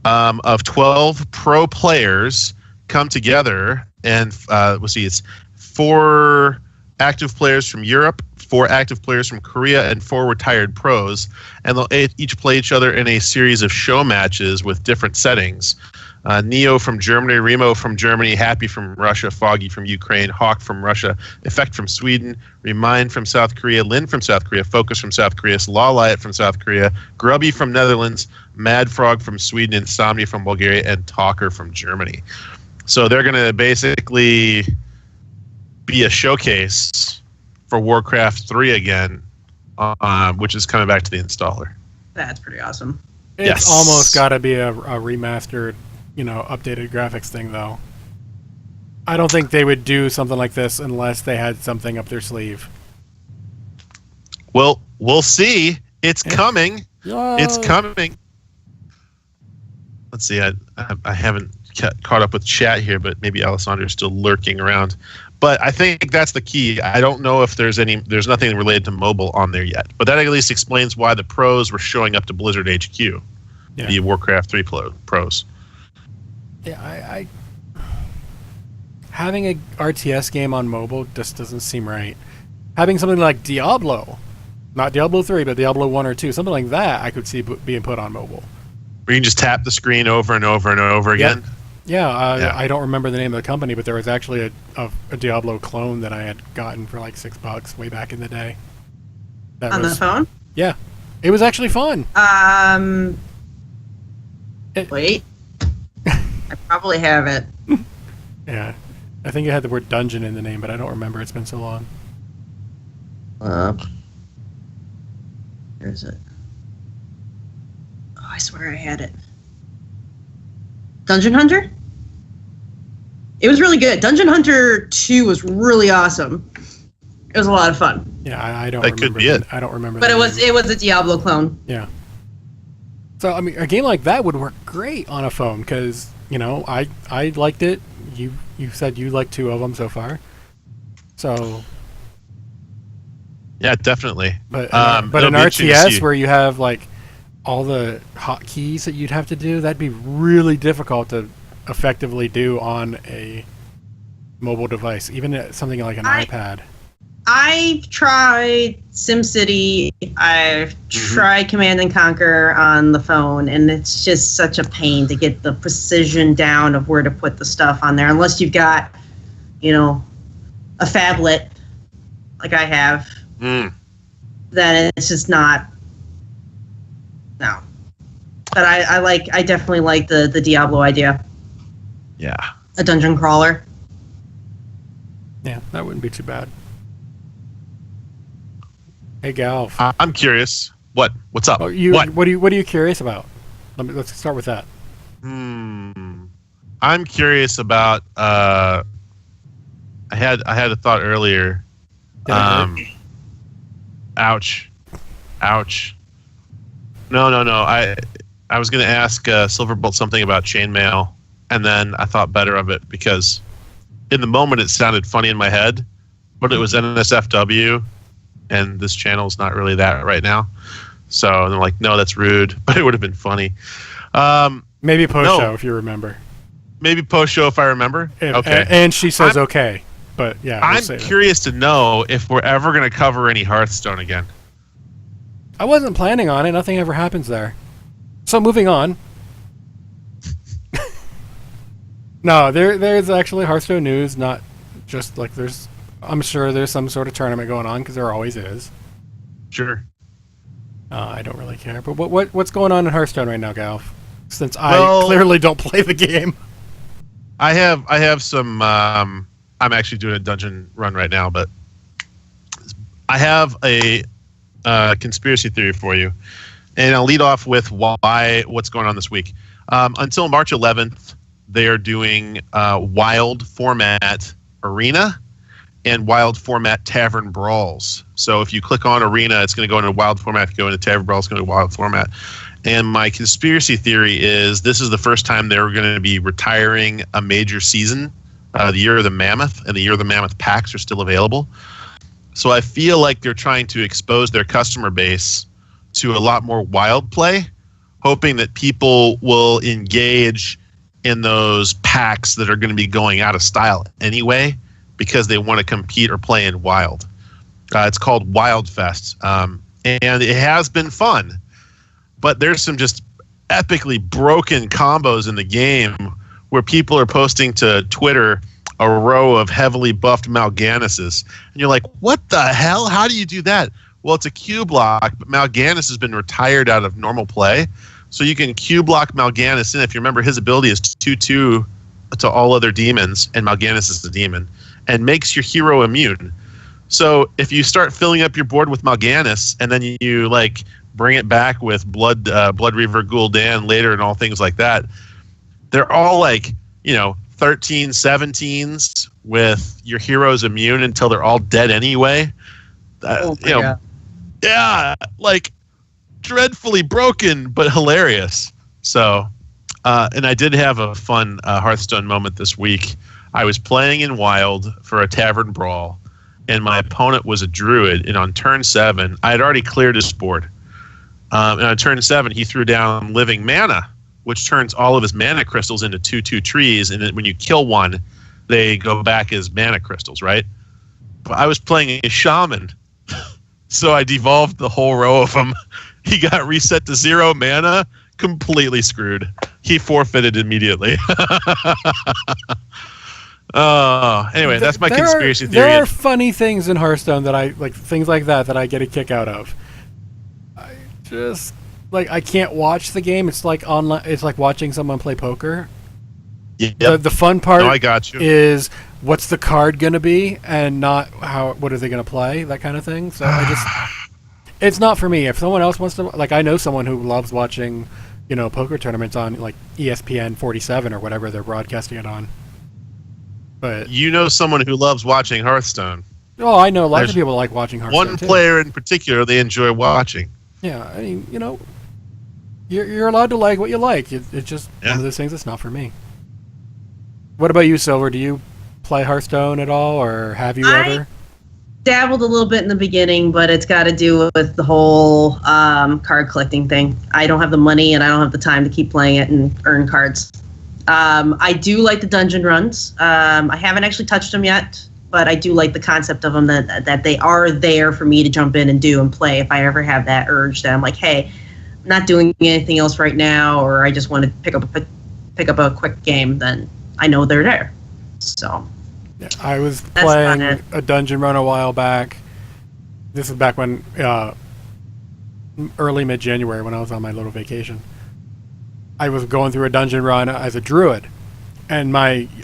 C: of 12 pro players come together, and we'll see, it's 4 active players from Europe, 4 active players from Korea, and 4 retired pros, and they'll each play each other in a series of show matches with different settings. Neo from Germany, Remo from Germany, Happy from Russia, Foggy from Ukraine, Hawk from Russia, Effect from Sweden, Remind from South Korea, Lin from South Korea, Focus from South Korea, Slawliot from South Korea, Grubby from Netherlands, Mad Frog from Sweden, Insomnia from Bulgaria, and Talker from Germany. So they're going to basically be a showcase for Warcraft 3 again, which is coming back to the installer.
D: That's pretty awesome.
B: It's almost got to be a remastered, updated graphics thing, though. I don't think they would do something like this unless they had something up their sleeve.
C: Well, we'll see It's coming.
B: Yay.
C: It's coming. Let's see. I haven't caught up with chat here, but maybe Alessandra's still lurking around. But I think that's the key. I don't know if there's nothing related to mobile on there yet. But that at least explains why the pros were showing up to Blizzard HQ, the Warcraft 3 pros.
B: Yeah, I having a RTS game on mobile just doesn't seem right. Having something like Diablo, not Diablo 3, but Diablo 1 or 2, something like that, I could see being put on mobile.
C: Where you can just tap the screen over and over and over again.
B: Yeah, I don't remember the name of the company, but there was actually a Diablo clone that I had gotten for like $6 way back in the day.
D: On the phone?
B: Yeah, it was actually fun.
D: Wait, I probably have it.
B: Yeah, I think it had the word dungeon in the name, but I don't remember. It's been so long.
D: Where is it? Oh, I swear I had it. Dungeon Hunter? It was really good. Dungeon Hunter 2 was really awesome. It was a lot of fun.
B: Yeah, I don't
C: that
B: remember.
C: Could be it.
B: I don't remember.
D: But it was a Diablo clone.
B: Yeah. So I mean, a game like that would work great on a phone because I liked it. You said you liked 2 of them so far. So.
C: Yeah, definitely.
B: But an RTS where you have like all the hotkeys that you'd have to do, that'd be really difficult to effectively do on a mobile device, even something like an iPad.
D: I've tried SimCity. I've tried Command and Conquer on the phone, and it's just such a pain to get the precision down of where to put the stuff on there, unless you've got, a phablet like I have. Then it's just not. No. But I definitely like the Diablo idea.
C: Yeah.
D: A dungeon crawler.
B: Yeah, that wouldn't be too bad. Hey, Galv.
C: I'm curious. What's up?
B: What are you curious about? Let's start with that.
C: I'm curious about. I had a thought earlier. Ouch. No. I was going to ask Siilverbolt something about chainmail, and then I thought better of it because in the moment it sounded funny in my head, but it was NSFW, and this channel is not really that right now. So I'm like, no, that's rude, but it would have been funny.
B: Maybe post-show if you remember.
C: Maybe post-show if I remember. Okay.
B: And she says okay, but yeah.
C: I'm curious to know if we're ever going to cover any Hearthstone again.
B: I wasn't planning on it. Nothing ever happens there. So moving on. No, there's actually Hearthstone news, not just like I'm sure there's some sort of tournament going on because there always is.
C: Sure.
B: I don't really care. But what's going on in Hearthstone right now, Galf? Since I clearly don't play the game.
C: I have some. I'm actually doing a dungeon run right now, but I have a conspiracy theory for you, and I'll lead off with what's going on this week. Until March 11th, they are doing wild format arena and wild format tavern brawls. So if you click on arena, it's going to go into wild format. If you go into tavern brawls, it's going to wild format. And my conspiracy theory is this is the first time they're going to be retiring a major season. The Year of the Mammoth and the Year of the Mammoth packs are still available. So I feel like they're trying to expose their customer base to a lot more wild play, hoping that people will engage in those packs that are going to be going out of style anyway because they want to compete or play in wild. It's called Wild Fest, and it has been fun. But there's some just epically broken combos in the game where people are posting to Twitter a row of heavily buffed Mal'Ganises. And you're like, what the hell? How do you do that? Well, it's a Q block, but Mal'Ganis has been retired out of normal play. So you can Q block Mal'Ganis in. If you remember, his ability is 2/2 to all other demons, and Mal'Ganis is the demon, and makes your hero immune. So if you start filling up your board with Mal'Ganis, and then you like bring it back with Blood Reaver Gul'dan later and all things like that, they're all like, 13, 17s with your heroes immune until they're all dead anyway.
D: God.
C: Yeah, like dreadfully broken, but hilarious. So, and I did have a fun Hearthstone moment this week. I was playing in Wild for a tavern brawl, and my opponent was a druid. And on turn 7, I had already cleared his board. And on turn 7, he threw down living mana, which turns all of his mana crystals into 2/2 trees. And then when you kill one, they go back as mana crystals, right? But I was playing a shaman, so I devolved the whole row of them. He got reset to 0 mana, completely screwed. He forfeited immediately. Anyway, that's my conspiracy theory.
B: There are funny things in Hearthstone that I like, things like that I get a kick out of. I just I can't watch the game. It's like online. It's like watching someone play poker.
C: Yep.
B: The fun part
C: I got you.
B: is what's the card going to be and not what are they going to play, that kind of thing. So it's not for me. If someone else wants to, I know someone who loves watching, poker tournaments on ESPN 47 or whatever they're broadcasting it on. But
C: someone who loves watching Hearthstone.
B: Oh, I know a lot of people like watching Hearthstone.
C: One player in particular they enjoy watching.
B: Yeah, I mean, you're allowed to like what you like. It's just one of those things that's not for me. What about you, Silver? Do you play Hearthstone at all, or have you ever?
D: Dabbled a little bit in the beginning, but it's got to do with the whole card collecting thing. I don't have the money and I don't have the time to keep playing it and earn cards. I do like the dungeon runs. I haven't actually touched them yet, but I do like the concept of them, that they are there for me to jump in and do and play if I ever have that urge that I'm like, hey, I'm not doing anything else right now, or I just want to pick up a quick game, then I know they're there. So
B: yeah, I was playing a dungeon run a while back. This is back when early mid-January when I was on my little vacation. I was going through a dungeon run as a druid, and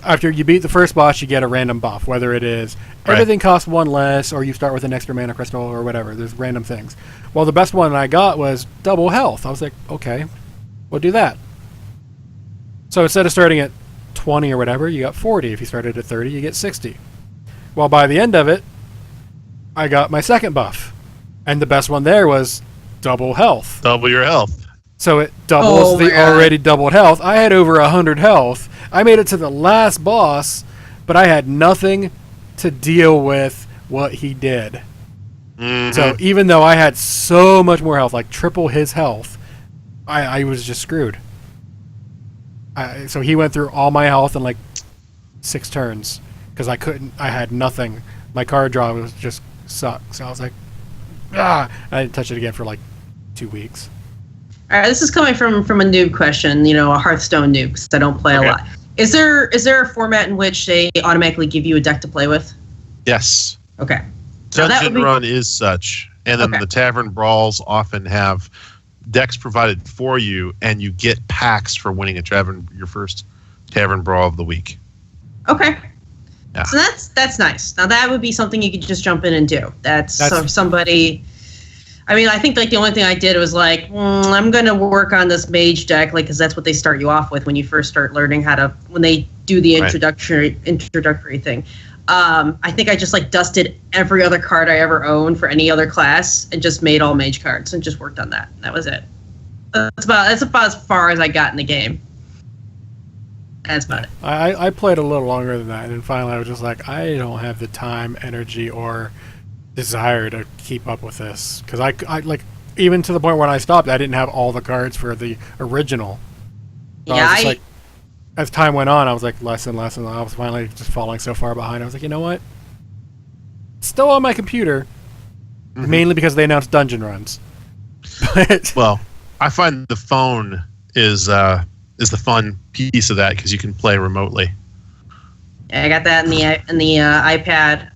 B: after you beat the first boss, you get a random buff, whether it is everything costs 1 less, or you start with an extra mana crystal, or whatever. There's random things. Well, the best one I got was double health. I was like, okay, we'll do that. So instead of starting at 20 or whatever, you got 40. If you started at 30, you get 60. Well, by the end of it, I got my second buff, and the best one there was double health.
C: Double your health.
B: So it doubles the already doubled health. I had over 100 health. I made it to the last boss, but I had nothing to deal with what he did. Mm-hmm. So even though I had so much more health, like triple his health, I was just screwed. So he went through all my health in 6 turns because I had nothing. My card draw was just sucked. So I was like, I didn't touch it again for 2 weeks.
D: All right, this is coming from a noob question, a Hearthstone noob, because I don't play a lot. Is there a format in which they automatically give you a deck to play with?
C: Yes.
D: Okay.
C: Dungeon Run is such, and then the Tavern Brawls often have decks provided for you, and you get packs for winning your first Tavern Brawl of the week.
D: Okay.
C: Yeah.
D: So that's nice. Now that would be something you could just jump in and do. That's somebody. I mean, I think the only thing I did was I'm going to work on this mage deck, because that's what they start you off with when you first start learning when they do the introductory thing. I think I just dusted every other card I ever owned for any other class and just made all mage cards and just worked on that. That was it. That's about as far as I got in the game. That's about it.
B: I played a little longer than that, and then finally I was just I don't have the time, energy, or desire to keep up with this, because I even to the point when I stopped, I didn't have all the cards for the original. So as time went on, I was less and less, and I was finally just falling so far behind. I was like, you know what? It's still on my computer, mainly because they announced dungeon runs.
C: Well, I find the phone is the fun piece of that because you can play remotely.
D: I got that in the iPad.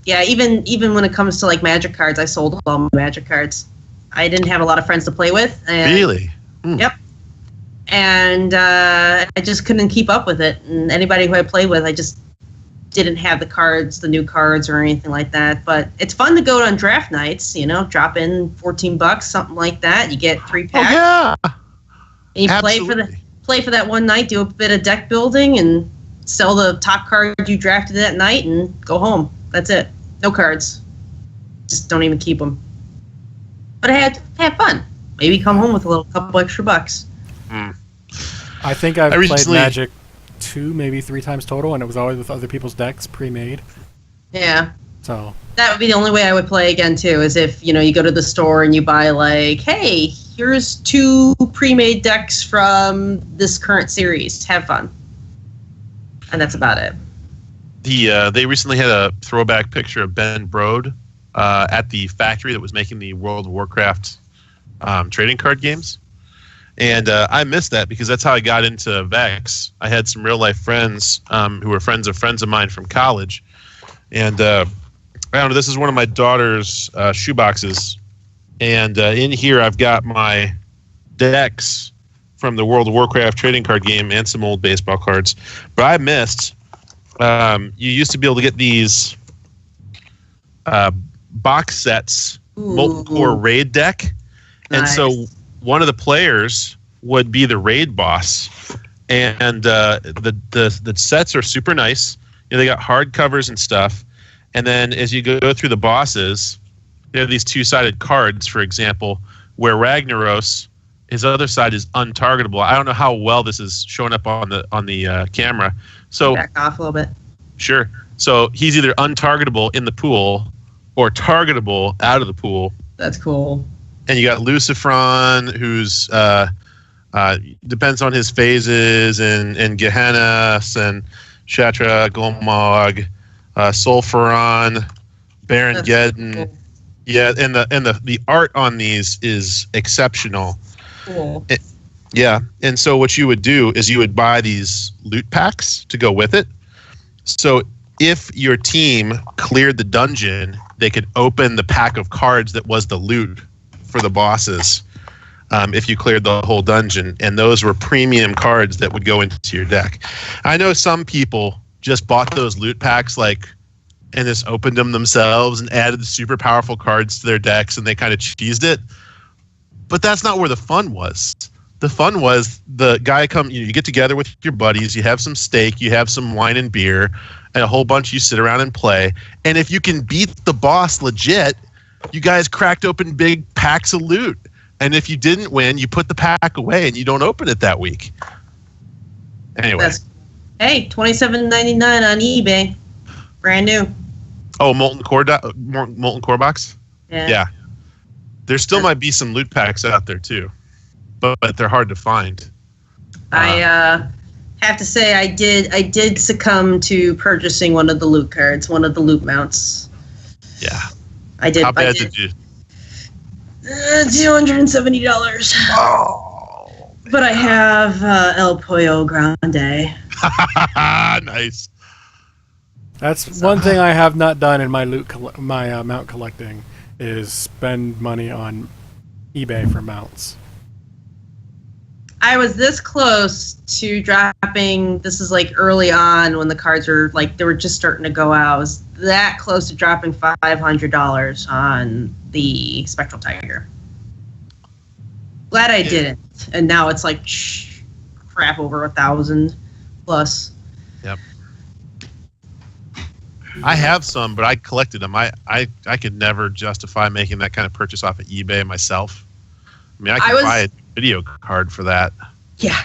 D: Even when it comes to Magic cards, I sold all my Magic cards. I didn't have a lot of friends to play with.
C: Really?
D: Yep. And I just couldn't keep up with it. And anybody who I played with, I just didn't have the new cards or anything like that. But it's fun to go on draft nights. Drop in $14, something like that. You get 3 packs.
C: Oh yeah.
D: And you play for that one night, do a bit of deck building, and sell the top card you drafted that night and go home. That's it. No cards. Just don't even keep them. But I had fun. maybe come home with a little couple extra bucks.
B: I think I've played
C: recently-
B: Magic 2, maybe 3 times total, and it was always with other people's decks pre-made.
D: Yeah.
B: So
D: That would be the only way I would play again, too, is if, you go to the store and you buy, like, hey, here's 2 pre-made decks from this current series. Have fun. And that's about it.
C: They recently had a throwback picture of Ben Brode at the factory that was making the World of Warcraft trading card games. And I missed that because that's how I got into Vex. I had some real-life friends who were friends of mine from college. And I don't know, this is one of my daughter's shoeboxes. And in here I've got my decks from the World of Warcraft trading card game and some old baseball cards. But I missed... you used to be able to get these box sets, molten core raid deck, and so one of the players would be the raid boss, and the sets are super nice. They got hard covers and stuff, and then as you go through the bosses, they have these 2-sided cards, for example, where Ragnaros, his other side is untargetable. I don't know how well this is showing up on the camera. So
D: back off a little bit.
C: Sure. So he's either untargetable in the pool or targetable out of the pool.
D: That's cool.
C: And you got Lucifron, who's depends on his phases, and Gehennas and Shatra, Golmog, Sulfuron, Baron Geddon.
D: Cool.
C: Yeah, and the art on these is exceptional.
D: Cool.
C: Yeah, and so what you would do is you would buy these loot packs to go with it. So if your team cleared the dungeon, they could open the pack of cards that was the loot for the bosses if you cleared the whole dungeon. And those were premium cards that would go into your deck. I know some people just bought those loot packs and just opened them themselves and added the super powerful cards to their decks, and they kind of cheesed it. But that's not where the fun was. The fun was the guy you get together with your buddies, you have some steak, you have some wine and beer, and a whole bunch you sit around and play. And if you can beat the boss legit, you guys cracked open big packs of loot. And if you didn't win, you put the pack away and you don't open it that week. Anyway.
D: Hey, $27.99 on eBay. Brand new.
C: Oh, Molten Core box? Yeah. There still might be some loot packs out there too. But they're hard to find.
D: I have to say I did succumb to purchasing one of the loot cards, one of the loot mounts.
C: Yeah.
D: I did.
C: How bad did you?
D: $270.
C: Oh.
D: But I have El Pollo Grande.
C: Nice.
B: that's one thing I have not done in my mount collecting is spend money on eBay for mounts.
D: I was this close to dropping. This is early on when the cards were they were just starting to go out. I was that close to dropping $500 on the Spectral Tiger. Glad I didn't. And now it's crap over 1,000 plus.
C: Yep. I have some, but I collected them. I could never justify making that kind of purchase off of eBay myself. I mean, I could buy a video card for that.
D: Yeah.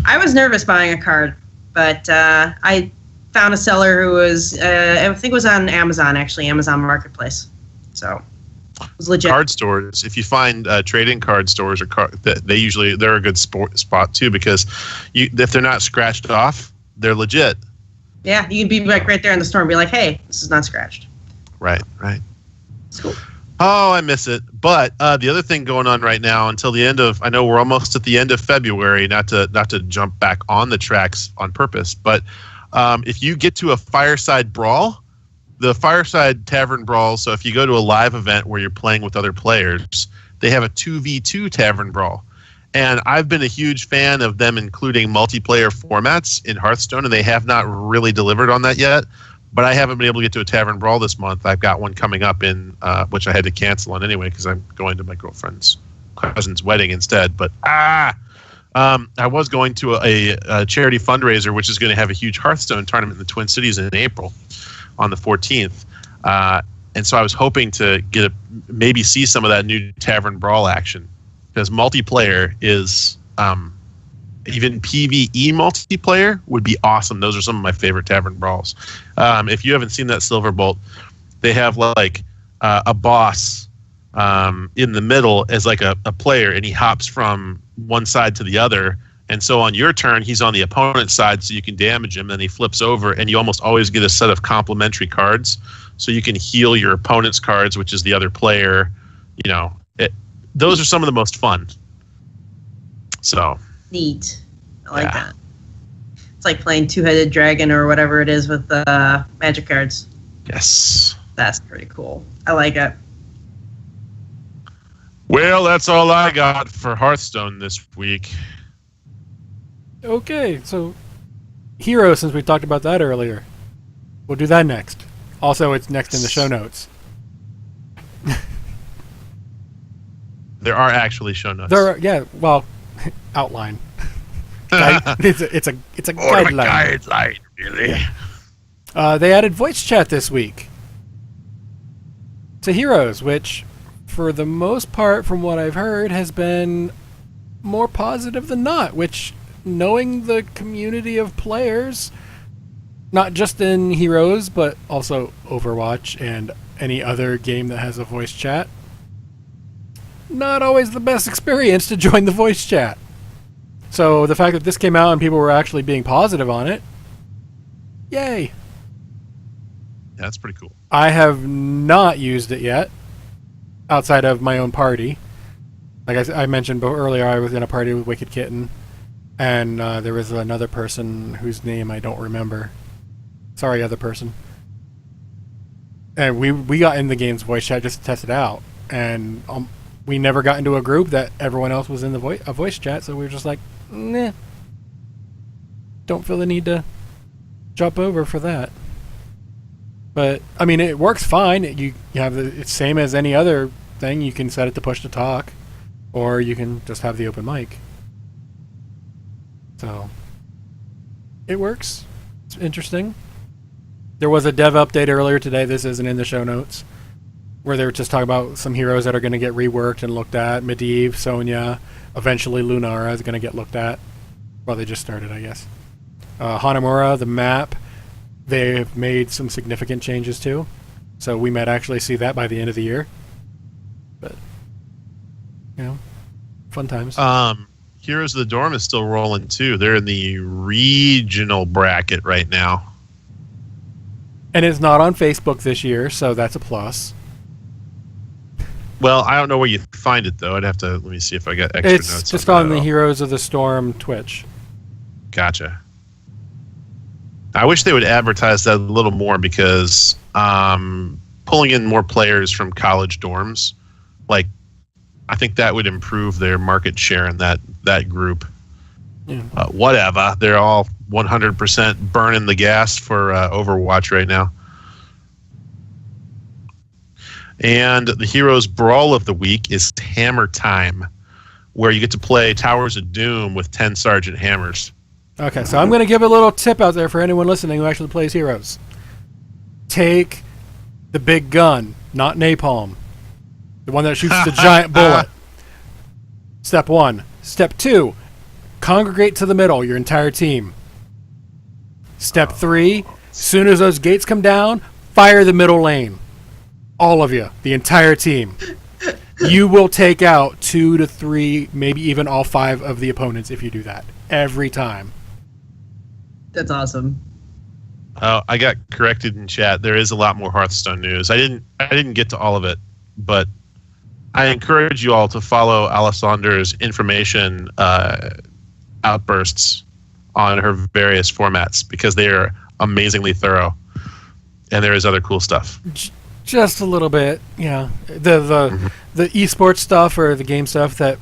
D: I was nervous buying a card, but I found a seller who was, I think it was on Amazon, actually, Amazon Marketplace. So it was legit.
C: Card stores, if you find trading card stores, they're a good spot too, because if they're not scratched off, they're legit.
D: Yeah, you can be right there in the store and be like, hey, this is not scratched.
C: Right.
D: It's cool.
C: Oh, I miss it. But the other thing going on right now until the end of, I know we're almost at the end of February, not to jump back on the tracks on purpose, but if you get to a Fireside Brawl, the Fireside Tavern Brawl, so if you go to a live event where you're playing with other players, they have a 2v2 Tavern Brawl. And I've been a huge fan of them including multiplayer formats in Hearthstone, and they have not really delivered on that yet. But I haven't been able to get to a Tavern Brawl this month. I've got one coming up in which I had to cancel on anyway because I'm going to my girlfriend's cousin's wedding instead. But I was going to a charity fundraiser, which is going to have a huge Hearthstone tournament in the Twin Cities in April on the 14th. And so I was hoping to maybe see some of that new Tavern Brawl action. because multiplayer is even PvE multiplayer would be awesome. Those are some of my favorite tavern brawls. If you haven't seen that Siilverbolt, they have like a boss in the middle as like a player, and he hops from one side to the other. And so on your turn, he's on the opponent's side, so you can damage him. Then he flips over, and you almost always get a set of complementary cards, so you can heal your opponent's cards, which is the other player. You know, those are some of the most fun. So
D: neat. I like that. It's like playing Two-Headed Dragon or whatever it is with magic cards.
C: Yes.
D: That's pretty cool. I like it.
C: Well, that's all I got for Hearthstone this week.
B: Okay, so Hero, since we talked about that earlier, we'll do that next. Also, it's next in the show notes.
C: There are actually show notes.
B: Outline. It's a guideline.
C: Guideline, really.
B: They added voice chat this week to Heroes, which, for the most part, from what I've heard, has been more positive than not, which, knowing the community of players, not just in Heroes, but also Overwatch and any other game that has a voice chat, not always the best experience to join the voice chat. So the fact that this came out and people were actually being positive on it, yay.
C: Yeah, that's pretty cool.
B: I have not used it yet, outside of my own party. Like I mentioned earlier, I was in a party with Wicked Kitten, and there was another person whose name I don't remember. Sorry, other person. And we got in the game's voice chat just to test it out, and we never got into a group that everyone else was in the voice chat, so we were just like, nah. Don't feel the need to jump over for that. But I mean, it works fine. You have it's same as any other thing. You can set it to push to talk, or you can just have the open mic. So it works. It's interesting. There was a dev update earlier today. This isn't in the show notes, where they were just talking about some heroes that are going to get reworked and looked at. Medivh, Sonya, eventually Lunara is going to get looked at. Well, they just started, I guess. Hanamura, the map, they've made some significant changes too. So we might actually see that by the end of the year. But, you know, fun times.
C: Heroes of the Dorm is still rolling too. They're in the regional bracket right now.
B: And it's not on Facebook this year, so that's a plus.
C: Well, I don't know where you find it, though. I'd have to, let me see if I got extra notes.
B: It's just on the Heroes of the Storm Twitch.
C: Gotcha. I wish they would advertise that a little more, because pulling in more players from college dorms, like, I think that would improve their market share in that group.
B: Yeah.
C: Whatever. They're all 100% burning the gas for Overwatch right now. And the Heroes Brawl of the Week is Hammer Time, where you get to play Towers of Doom with 10 Sergeant Hammers.
B: Okay, so I'm going to give a little tip out there for anyone listening who actually plays Heroes. Take the big gun, not napalm. The one that shoots the giant bullet. Step 1. Step 2. Congregate to the middle, your entire team. Step 3. As soon as those gates come down, fire the middle lane. All of you, the entire team. You will take out 2 to 3, maybe even all 5 of the opponents if you do that. Every time.
D: That's awesome.
C: Oh, I got corrected in chat. There is a lot more Hearthstone news. I didn't get to all of it, but I encourage you all to follow Alessandra's information outbursts on her various formats, because they are amazingly thorough, and there is other cool stuff.
B: Just a little bit, yeah. The esports stuff or the game stuff that,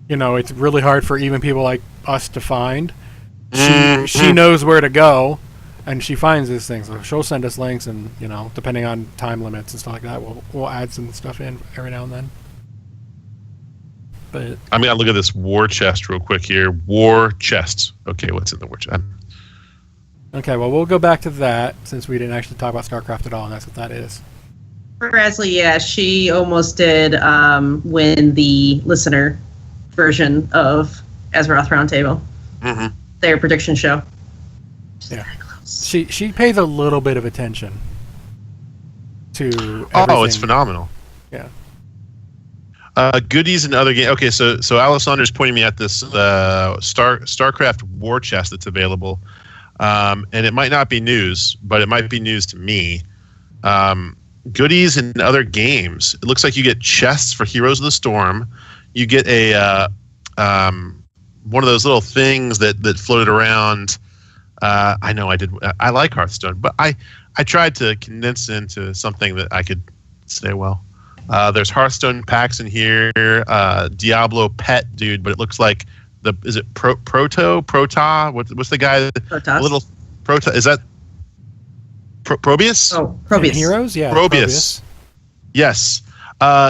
B: you know, it's really hard for even people like us to find. She knows where to go, and she finds these things. So she'll send us links, and, you know, depending on time limits and stuff like that, we'll add some stuff in every now and then. But
C: I'm gonna look at this war chest real quick here. War chest. Okay, what's in the war chest?
B: okay, well, we'll go back to that since we didn't actually talk about StarCraft at all, and that's what that is.
D: For Rasley, yeah, she almost did win the listener version of Azeroth Roundtable.
C: Mm-hmm.
D: Their prediction show.
B: Yeah. She pays a little bit of attention to everything.
C: Oh, it's phenomenal.
B: Yeah.
C: Goodies and other games. Okay, so Alessandra's pointing me at this StarCraft war chest that's available, and it might not be news, but it might be news to me. Goodies and other games. It looks like you get chests for Heroes of the Storm. You get a one of those little things that floated around. I know I like Hearthstone, but I tried to condense it into something that I could say well. There's Hearthstone packs in here. Diablo pet dude, but it looks like is it Prota? What's the guy?
D: Protoss.
C: Little Prota. Is that Probius?
D: Oh, Probius.
B: In Heroes, yeah.
C: Probius. Yes.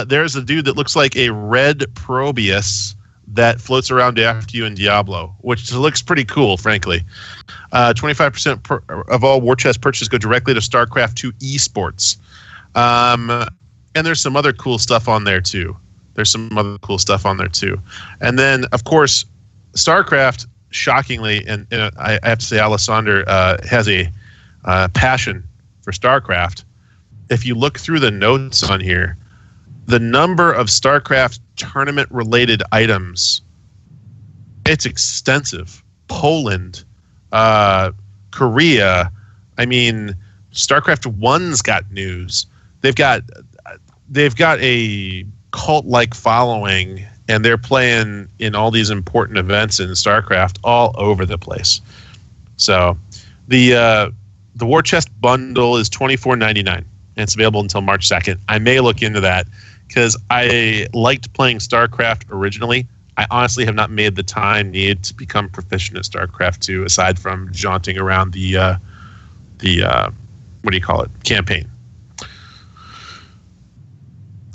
C: There's a dude that looks like a red Probius that floats around after you in Diablo, which looks pretty cool, frankly. 25% of all war chest purchases go directly to StarCraft 2 esports. And there's some other cool stuff on there too. And then, of course, StarCraft, shockingly, and I have to say, Alessandra has a passion for StarCraft. If you look through the notes on here, the number of StarCraft tournament-related items, it's extensive. Poland, Korea. I mean, StarCraft 1's got news. They've got a cult-like following, and they're playing in all these important events in StarCraft all over the place. So the War Chest bundle is $24.99, and it's available until March 2nd. I may look into that because I liked playing StarCraft originally. I honestly have not made the time needed to become proficient at StarCraft 2, aside from jaunting around the what do you call it, campaign.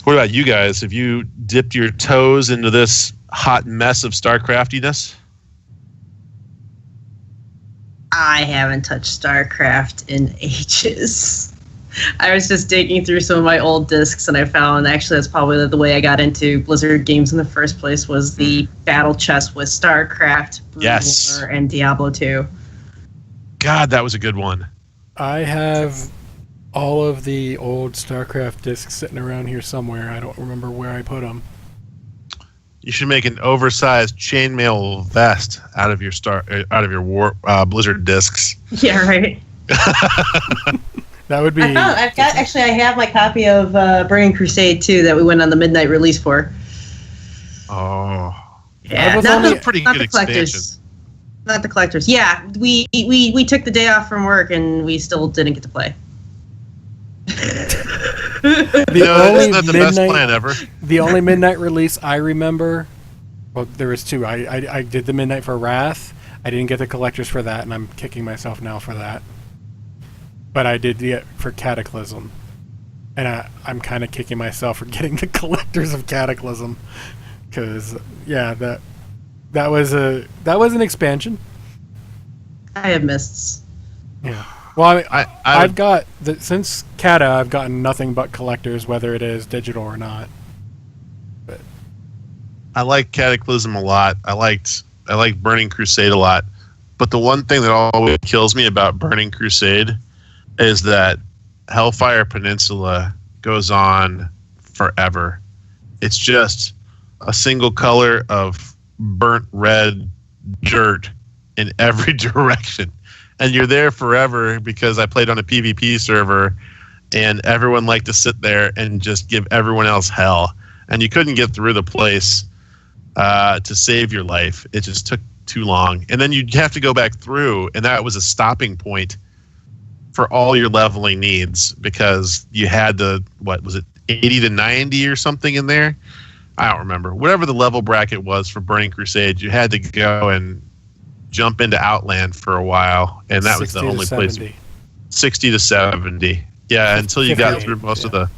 C: What about you guys? Have you dipped your toes into this hot mess of StarCraftiness?
D: I haven't touched StarCraft in ages. I was just digging through some of my old discs, and I found actually that's probably the way I got into Blizzard games in the first place was the battle chest with StarCraft,
C: yes,
D: War, and Diablo 2.
C: God, that was a good one.
B: I have all of the old StarCraft discs sitting around here somewhere. I don't remember where I put them.
C: You should make an oversized chainmail vest out of your war Blizzard discs.
D: Yeah, right.
B: That would be.
D: I have my copy of Burning Crusade 2 that we went on the midnight release for.
C: Oh,
D: yeah,
C: that was a pretty good expansion.
D: Not the collectors. Yeah, we took the day off from work and we still didn't get to play.
C: That's not the best plan ever.
B: The only midnight release I remember, well, there was two. I did the midnight for Wrath. I didn't get the collectors for that, and I'm kicking myself now for that. But I did get for Cataclysm, and I'm kind of kicking myself for getting the collectors of Cataclysm, because yeah, that was an expansion.
D: I have mists.
B: Yeah. Well, I've got since Cata, I've gotten nothing but collectors, whether it is digital or not. But
C: I like Cataclysm a lot. I like Burning Crusade a lot. But the one thing that always kills me about Burning Crusade is that Hellfire Peninsula goes on forever. It's just a single color of burnt red dirt in every direction. And you're there forever because I played on a PvP server and everyone liked to sit there and just give everyone else hell. And you couldn't get through the place to save your life. It just took too long. And then you'd have to go back through, and that was a stopping point for all your leveling needs because you had to, what was it, 80 to 90 or something in there? I don't remember. Whatever the level bracket was for Burning Crusade, you had to go and jump into Outland for a while, and that was the only place. 60 to 70. Yeah, until you got through most of the...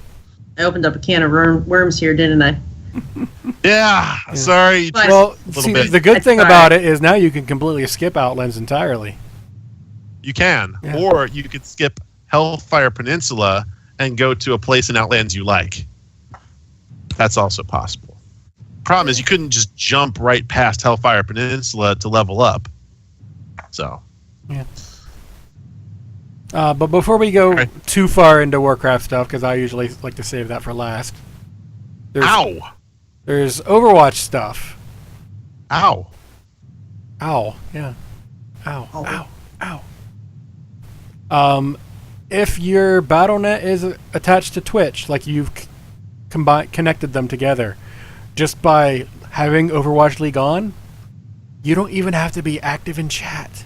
D: I opened up a can of worms here, didn't I?
C: Yeah, sorry.
B: Well, see, the good thing about it is now you can completely skip Outlands entirely.
C: You can. Yeah. Or you could skip Hellfire Peninsula and go to a place in Outlands you like. That's also possible. Problem is, you couldn't just jump right past Hellfire Peninsula to level up. So.
B: Yeah. But before we go too far into Warcraft stuff, because I usually like to save that for last. There's Overwatch stuff.
C: Ow.
B: Yeah. Ow. If your BattleNet is attached to Twitch, like you've connected them together, just by having Overwatch League on, you don't even have to be active in chat.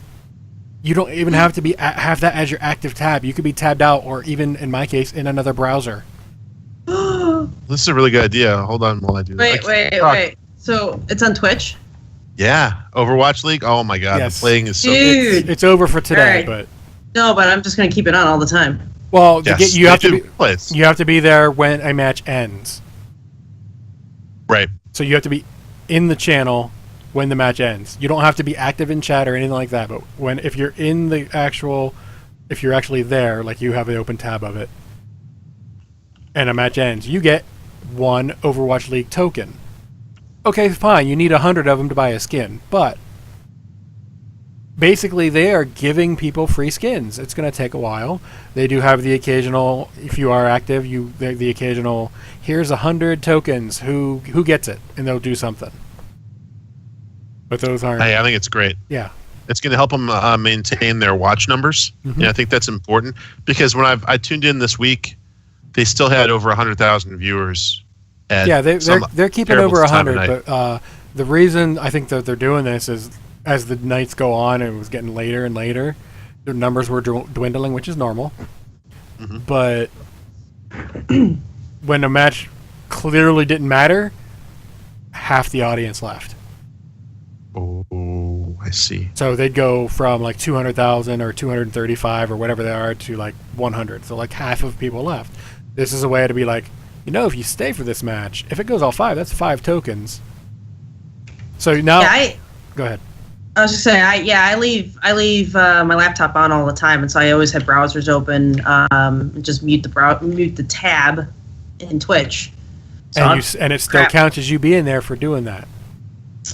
B: You don't even have to have that as your active tab. You could be tabbed out, or even, in my case, in another browser.
C: This is a really good idea. Hold on while I do that.
D: Wait. So it's on Twitch?
C: Yeah. Overwatch League? Oh my god.
B: Yes.
C: The playing is so
D: Dude.
C: good.
B: It's over for today,
D: Right.
B: but...
D: No, but I'm just going to keep it on all the time.
B: Well,
C: Yes,
B: you have to be...
C: Plays.
B: You have to be there when a match ends.
C: Right.
B: So you have to be in the channel when the match ends. You don't have to be active in chat or anything like that, but if you're in the actual... If you're actually there, like you have an open tab of it, and a match ends, you get 1 Overwatch League token. Okay, fine, you need 100 of them to buy a skin, but basically they are giving people free skins. It's going to take a while. They do have the occasional, if you are active, the occasional, here's 100 tokens, who gets it? And they'll do something. But those aren't...
C: Hey, I think it's great.
B: Yeah.
C: It's going to help them maintain their watch numbers.
B: Mm-hmm.
C: Yeah, I think that's important, because when I tuned in this week, they still had over 100,000 viewers.
B: Yeah, they're keeping over 100, but the reason I think that they're doing this is as the nights go on and it was getting later and later, their numbers were dwindling, which is normal.
C: Mm-hmm.
B: But when a match clearly didn't matter, half the audience left.
C: Oh, I see.
B: So they'd go from like 200,000 or 235 or whatever they are to like 100. So like half of people left. This is a way to be like, if you stay for this match, if it goes all 5, that's 5 tokens. So now, go ahead.
D: I was just saying, I leave my laptop on all the time, and so I always have browsers open. And just mute the tab in Twitch. So
B: and it still counts as you being there for doing that.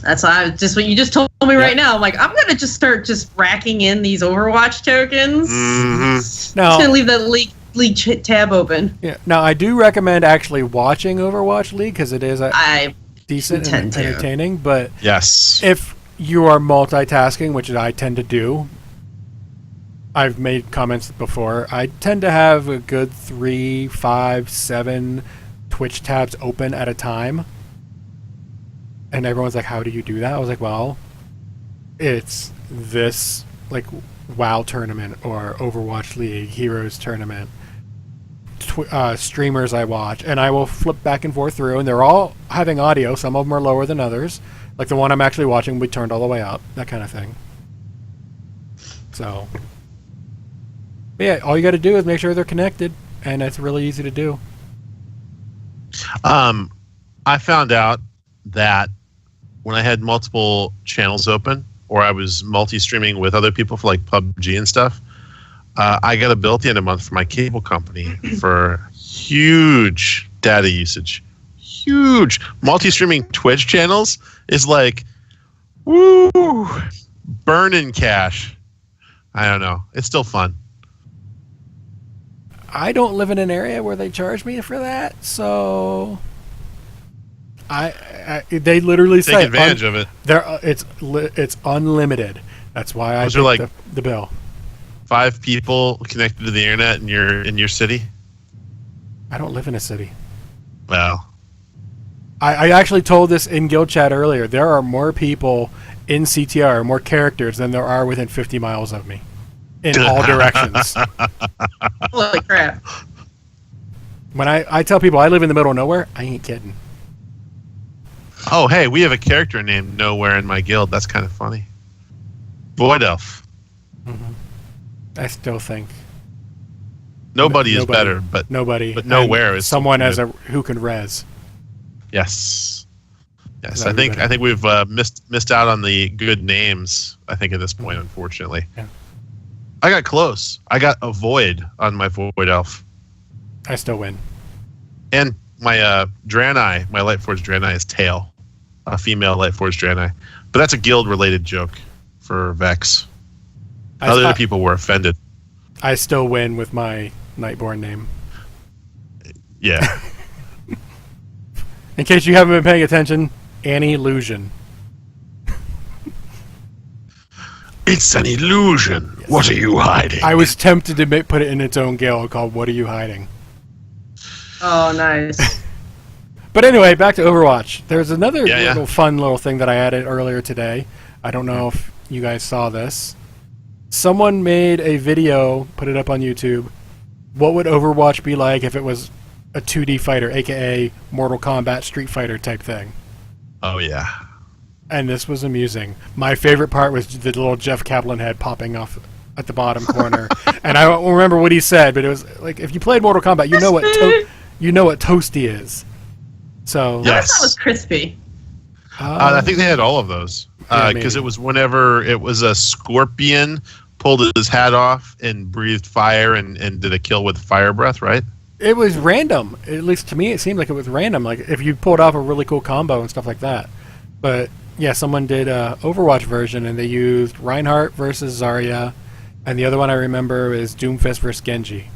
D: That's just what you just told me right now. I'm like, I'm gonna just start racking in these Overwatch tokens.
C: Mm-hmm.
B: Now,
D: just gonna leave that league tab open.
B: Yeah. Now I do recommend actually watching Overwatch League because it is decent and entertaining. But
C: yes,
B: if you are multitasking, which I tend to do, I've made comments before. I tend to have a good 3, 5, 7 Twitch tabs open at a time. And everyone's like, how do you do that? I was like, well, it's this like WoW tournament or Overwatch League, Heroes tournament, streamers I watch, and I will flip back and forth through, and they're all having audio. Some of them are lower than others. Like the one I'm actually watching will be turned all the way up, that kind of thing. So, yeah, all you got to do is make sure they're connected, and it's really easy to do.
C: I found out that when I had multiple channels open, or I was multi-streaming with other people for like PUBG and stuff, I got a bill at the end of the month from my cable company for huge data usage. Huge. Multi-streaming Twitch channels is like, woo, burning cash. I don't know. It's still fun.
B: I don't live in an area where they charge me for that, so... they literally say
C: take advantage of it.
B: It's unlimited. That's why I take the bill.
C: 5 people connected to the internet in your city.
B: I don't live in a city.
C: Well,
B: I actually told this in guild chat earlier. There are more people in CTR, more characters than there are within 50 miles of me, in all directions.
D: Holy crap!
B: When I tell people I live in the middle of nowhere, I ain't kidding.
C: Oh, hey, we have a character named Nowhere in my guild. That's kind of funny. Void Elf.
B: Mm-hmm. I still think
C: nobody is better, but
B: nobody.
C: But Nowhere is
B: someone who can res.
C: Yes. I think we've missed out on the good names. I think at this point, unfortunately.
B: Yeah.
C: I got close. I got a Void on my Void Elf.
B: I still win.
C: And my Draenei, my Lightforged Draenei is Tail. a female Lightforged Draenei. But that's a guild-related joke for Vex. Other people were offended.
B: I still win with my Nightborn name.
C: Yeah.
B: In case you haven't been paying attention, Annie Illusion.
C: It's an illusion. Yes. What are you hiding?
B: I was tempted to put it in its own guild called What Are You Hiding?
D: Oh, nice.
B: But anyway, back to Overwatch. There's another fun little thing that I added earlier today. I don't know if you guys saw this. Someone made a video, put it up on YouTube. What would Overwatch be like if it was a 2D fighter, aka Mortal Kombat Street Fighter type thing?
C: Oh, yeah.
B: And this was amusing. My favorite part was the little Jeff Kaplan head popping off at the bottom corner. And I don't remember what he said, but it was like, if you played Mortal Kombat, you know what Toasty is. So
D: yes. I thought it was Crispy.
C: I think they had all of those. Because it was whenever it was a scorpion pulled his hat off and breathed fire and did a kill with fire breath, right?
B: It was random. At least to me, it seemed like it was random. Like if you pulled off a really cool combo and stuff like that. But yeah, someone did a Overwatch version, and they used Reinhardt versus Zarya, and the other one I remember is Doomfist versus Genji.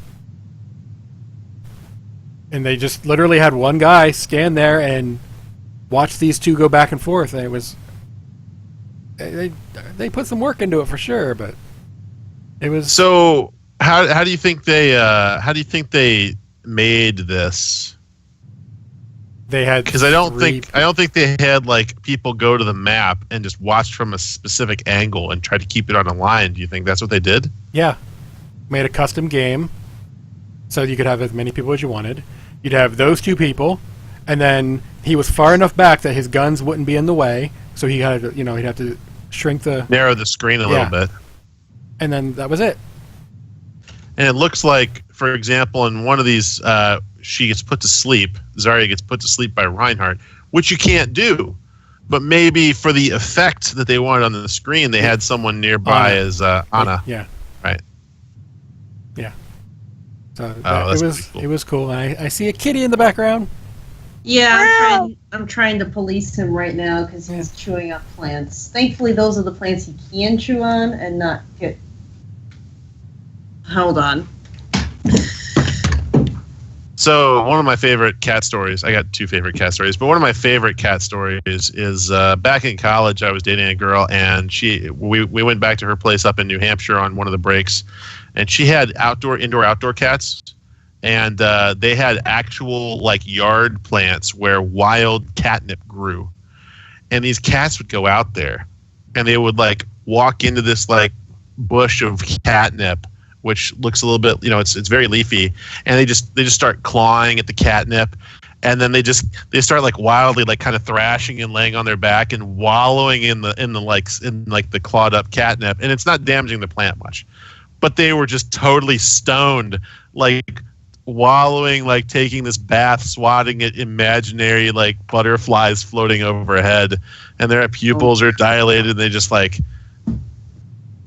B: And they just literally had one guy stand there and watch these two go back and forth, and it was they put some work into it for sure, but it was.
C: So how do you think they made this?
B: They had,
C: because I don't think they had like people go to the map and just watch from a specific angle and try to keep it on a line. Do you think that's what they did?
B: Yeah, made a custom game so you could have as many people as you wanted. You'd have those two people, and then he was far enough back that his guns wouldn't be in the way, so he had to, he'd have to narrow the screen a little bit, and then that was it.
C: And it looks like, for example, in one of these, she gets put to sleep. Zarya gets put to sleep by Reinhardt, which you can't do. But maybe for the effect that they wanted on the screen, they had someone nearby as Ana.
B: Yeah.
C: Right.
B: Yeah. So
C: it
B: was cool. And I see a kitty in the background.
D: Yeah, I'm trying to police him right now because he's chewing up plants. Thankfully, those are the plants he can chew on and not get. Hold on.
C: So one of my favorite cat stories, I got two favorite cat stories, but one of my favorite cat stories is back in college, I was dating a girl, and we went back to her place up in New Hampshire on one of the breaks, and she had indoor outdoor cats, and they had actual like yard plants where wild catnip grew, and these cats would go out there, and they would like walk into this like bush of catnip, which looks a little bit, it's very leafy, and they just start clawing at the catnip, and then they start like wildly like kind of thrashing and laying on their back and wallowing in the clawed up catnip, and it's not damaging the plant much, but they were just totally stoned, like wallowing, like taking this bath, swatting at imaginary like butterflies floating overhead, and their pupils are dilated, and they just like.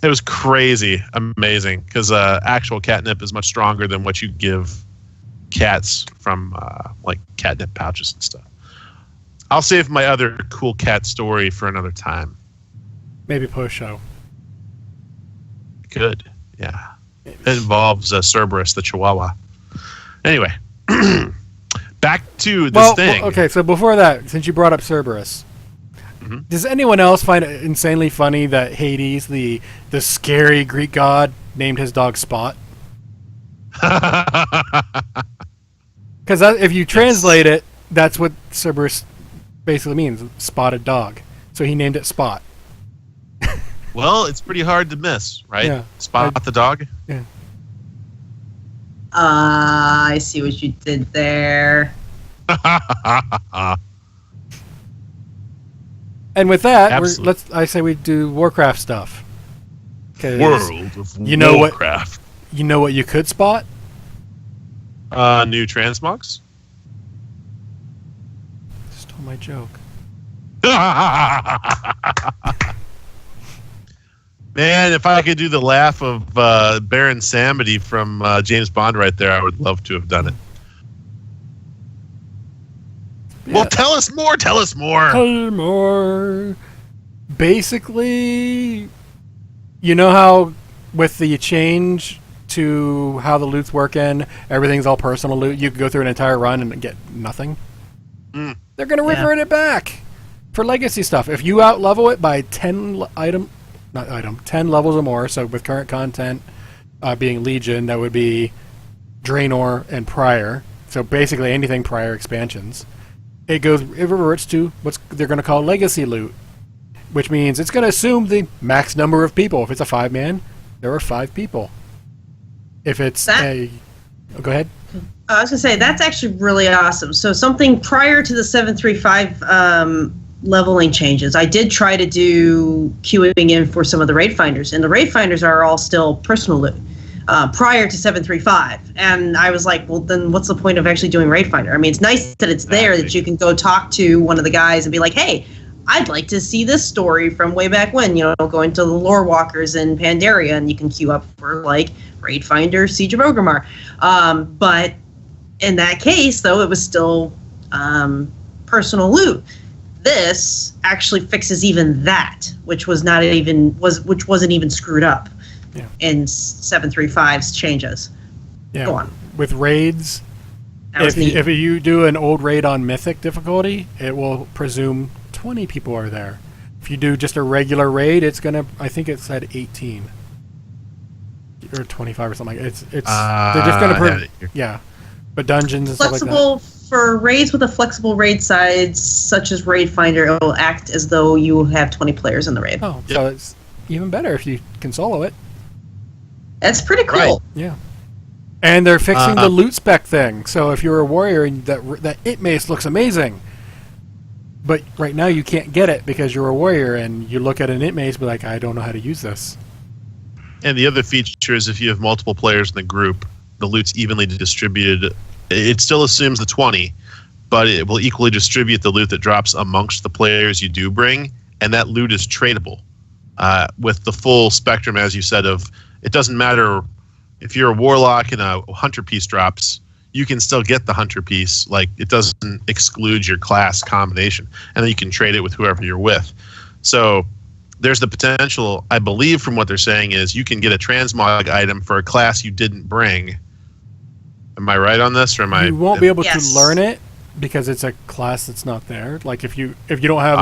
C: It was crazy, amazing, because actual catnip is much stronger than what you give cats from like catnip pouches and stuff. I'll save my other cool cat story for another time.
B: Maybe post show.
C: Good, yeah. Maybe. It involves Cerberus, the Chihuahua. Anyway, back to this thing.
B: Okay, so before that, since you brought up Cerberus. Mm-hmm. Does anyone else find it insanely funny that Hades, the scary Greek god, named his dog Spot? Because if you translate it, that's what Cerberus basically means, spotted dog. So he named it Spot.
C: Well, it's pretty hard to miss, right?
B: Yeah.
C: Spot the dog?
B: Yeah.
D: I see what you did there.
B: And with that,
C: Absolutely.
B: I say we do Warcraft stuff.
C: World of
B: Warcraft. You know what you could spot?
C: New transmogs?
B: Stole my joke.
C: Man, if I could do the laugh of Baron Samedi from James Bond right there, I would love to have done it. Well, tell us more. Tell us more.
B: Tell more. Basically, you know how with the change to how the loot's working, everything's all personal loot. You could go through an entire run and get nothing. They're going to revert it back for legacy stuff. If you out-level it by 10 levels or more, so with current content being Legion, that would be Draenor and Prior. So basically anything Prior expansions. It reverts to what they're going to call legacy loot, which means it's going to assume the max number of people. If it's a 5-man, there are 5 people. If it's go ahead.
D: I was going to say, that's actually really awesome. So something prior to the 735 leveling changes, I did try to do queuing in for some of the raid finders, and the raid finders are all still personal loot prior to 735. And I was like, well, then what's the point of actually doing raid finder? I mean, it's nice that it's there, that you can go talk to one of the guys and be like, hey, I'd like to see this story from way back when, going to the lore walkers in Pandaria, and you can queue up for like raid finder, Siege of Orgrimmar. But in that case, though, it was still personal loot. This actually fixes even that, which wasn't even screwed up in 735's changes.
B: Yeah.
D: Go on.
B: With raids, if you do an old raid on Mythic difficulty, it will presume 20 people are there. If you do just a regular raid, it's gonna. I think it said 18 or 25 or something. They're just gonna. But dungeons and stuff like that.
D: For raids with a flexible raid size, such as Raid Finder, it will act as though you have 20 players in the raid.
B: Oh, so it's even better if you can solo it.
D: That's pretty cool.
C: Right.
B: Yeah. And they're fixing the loot spec thing. So if you're a warrior, and that it mace looks amazing. But right now you can't get it because you're a warrior, and you look at an it mace and be like, I don't know how to use this.
C: And the other feature is if you have multiple players in the group, the loot's evenly distributed. It still assumes the 20, but it will equally distribute the loot that drops amongst the players you do bring, and that loot is tradable. With the full spectrum, as you said, of it doesn't matter if you're a warlock and a hunter piece drops, you can still get the hunter piece. Like, it doesn't exclude your class combination, and then you can trade it with whoever you're with. So there's the potential, I believe from what they're saying, is you can get a transmog item for a class you didn't bring. Am I right on this, or am I?
B: You won't be able to learn it because it's a class that's not there. Like if you don't have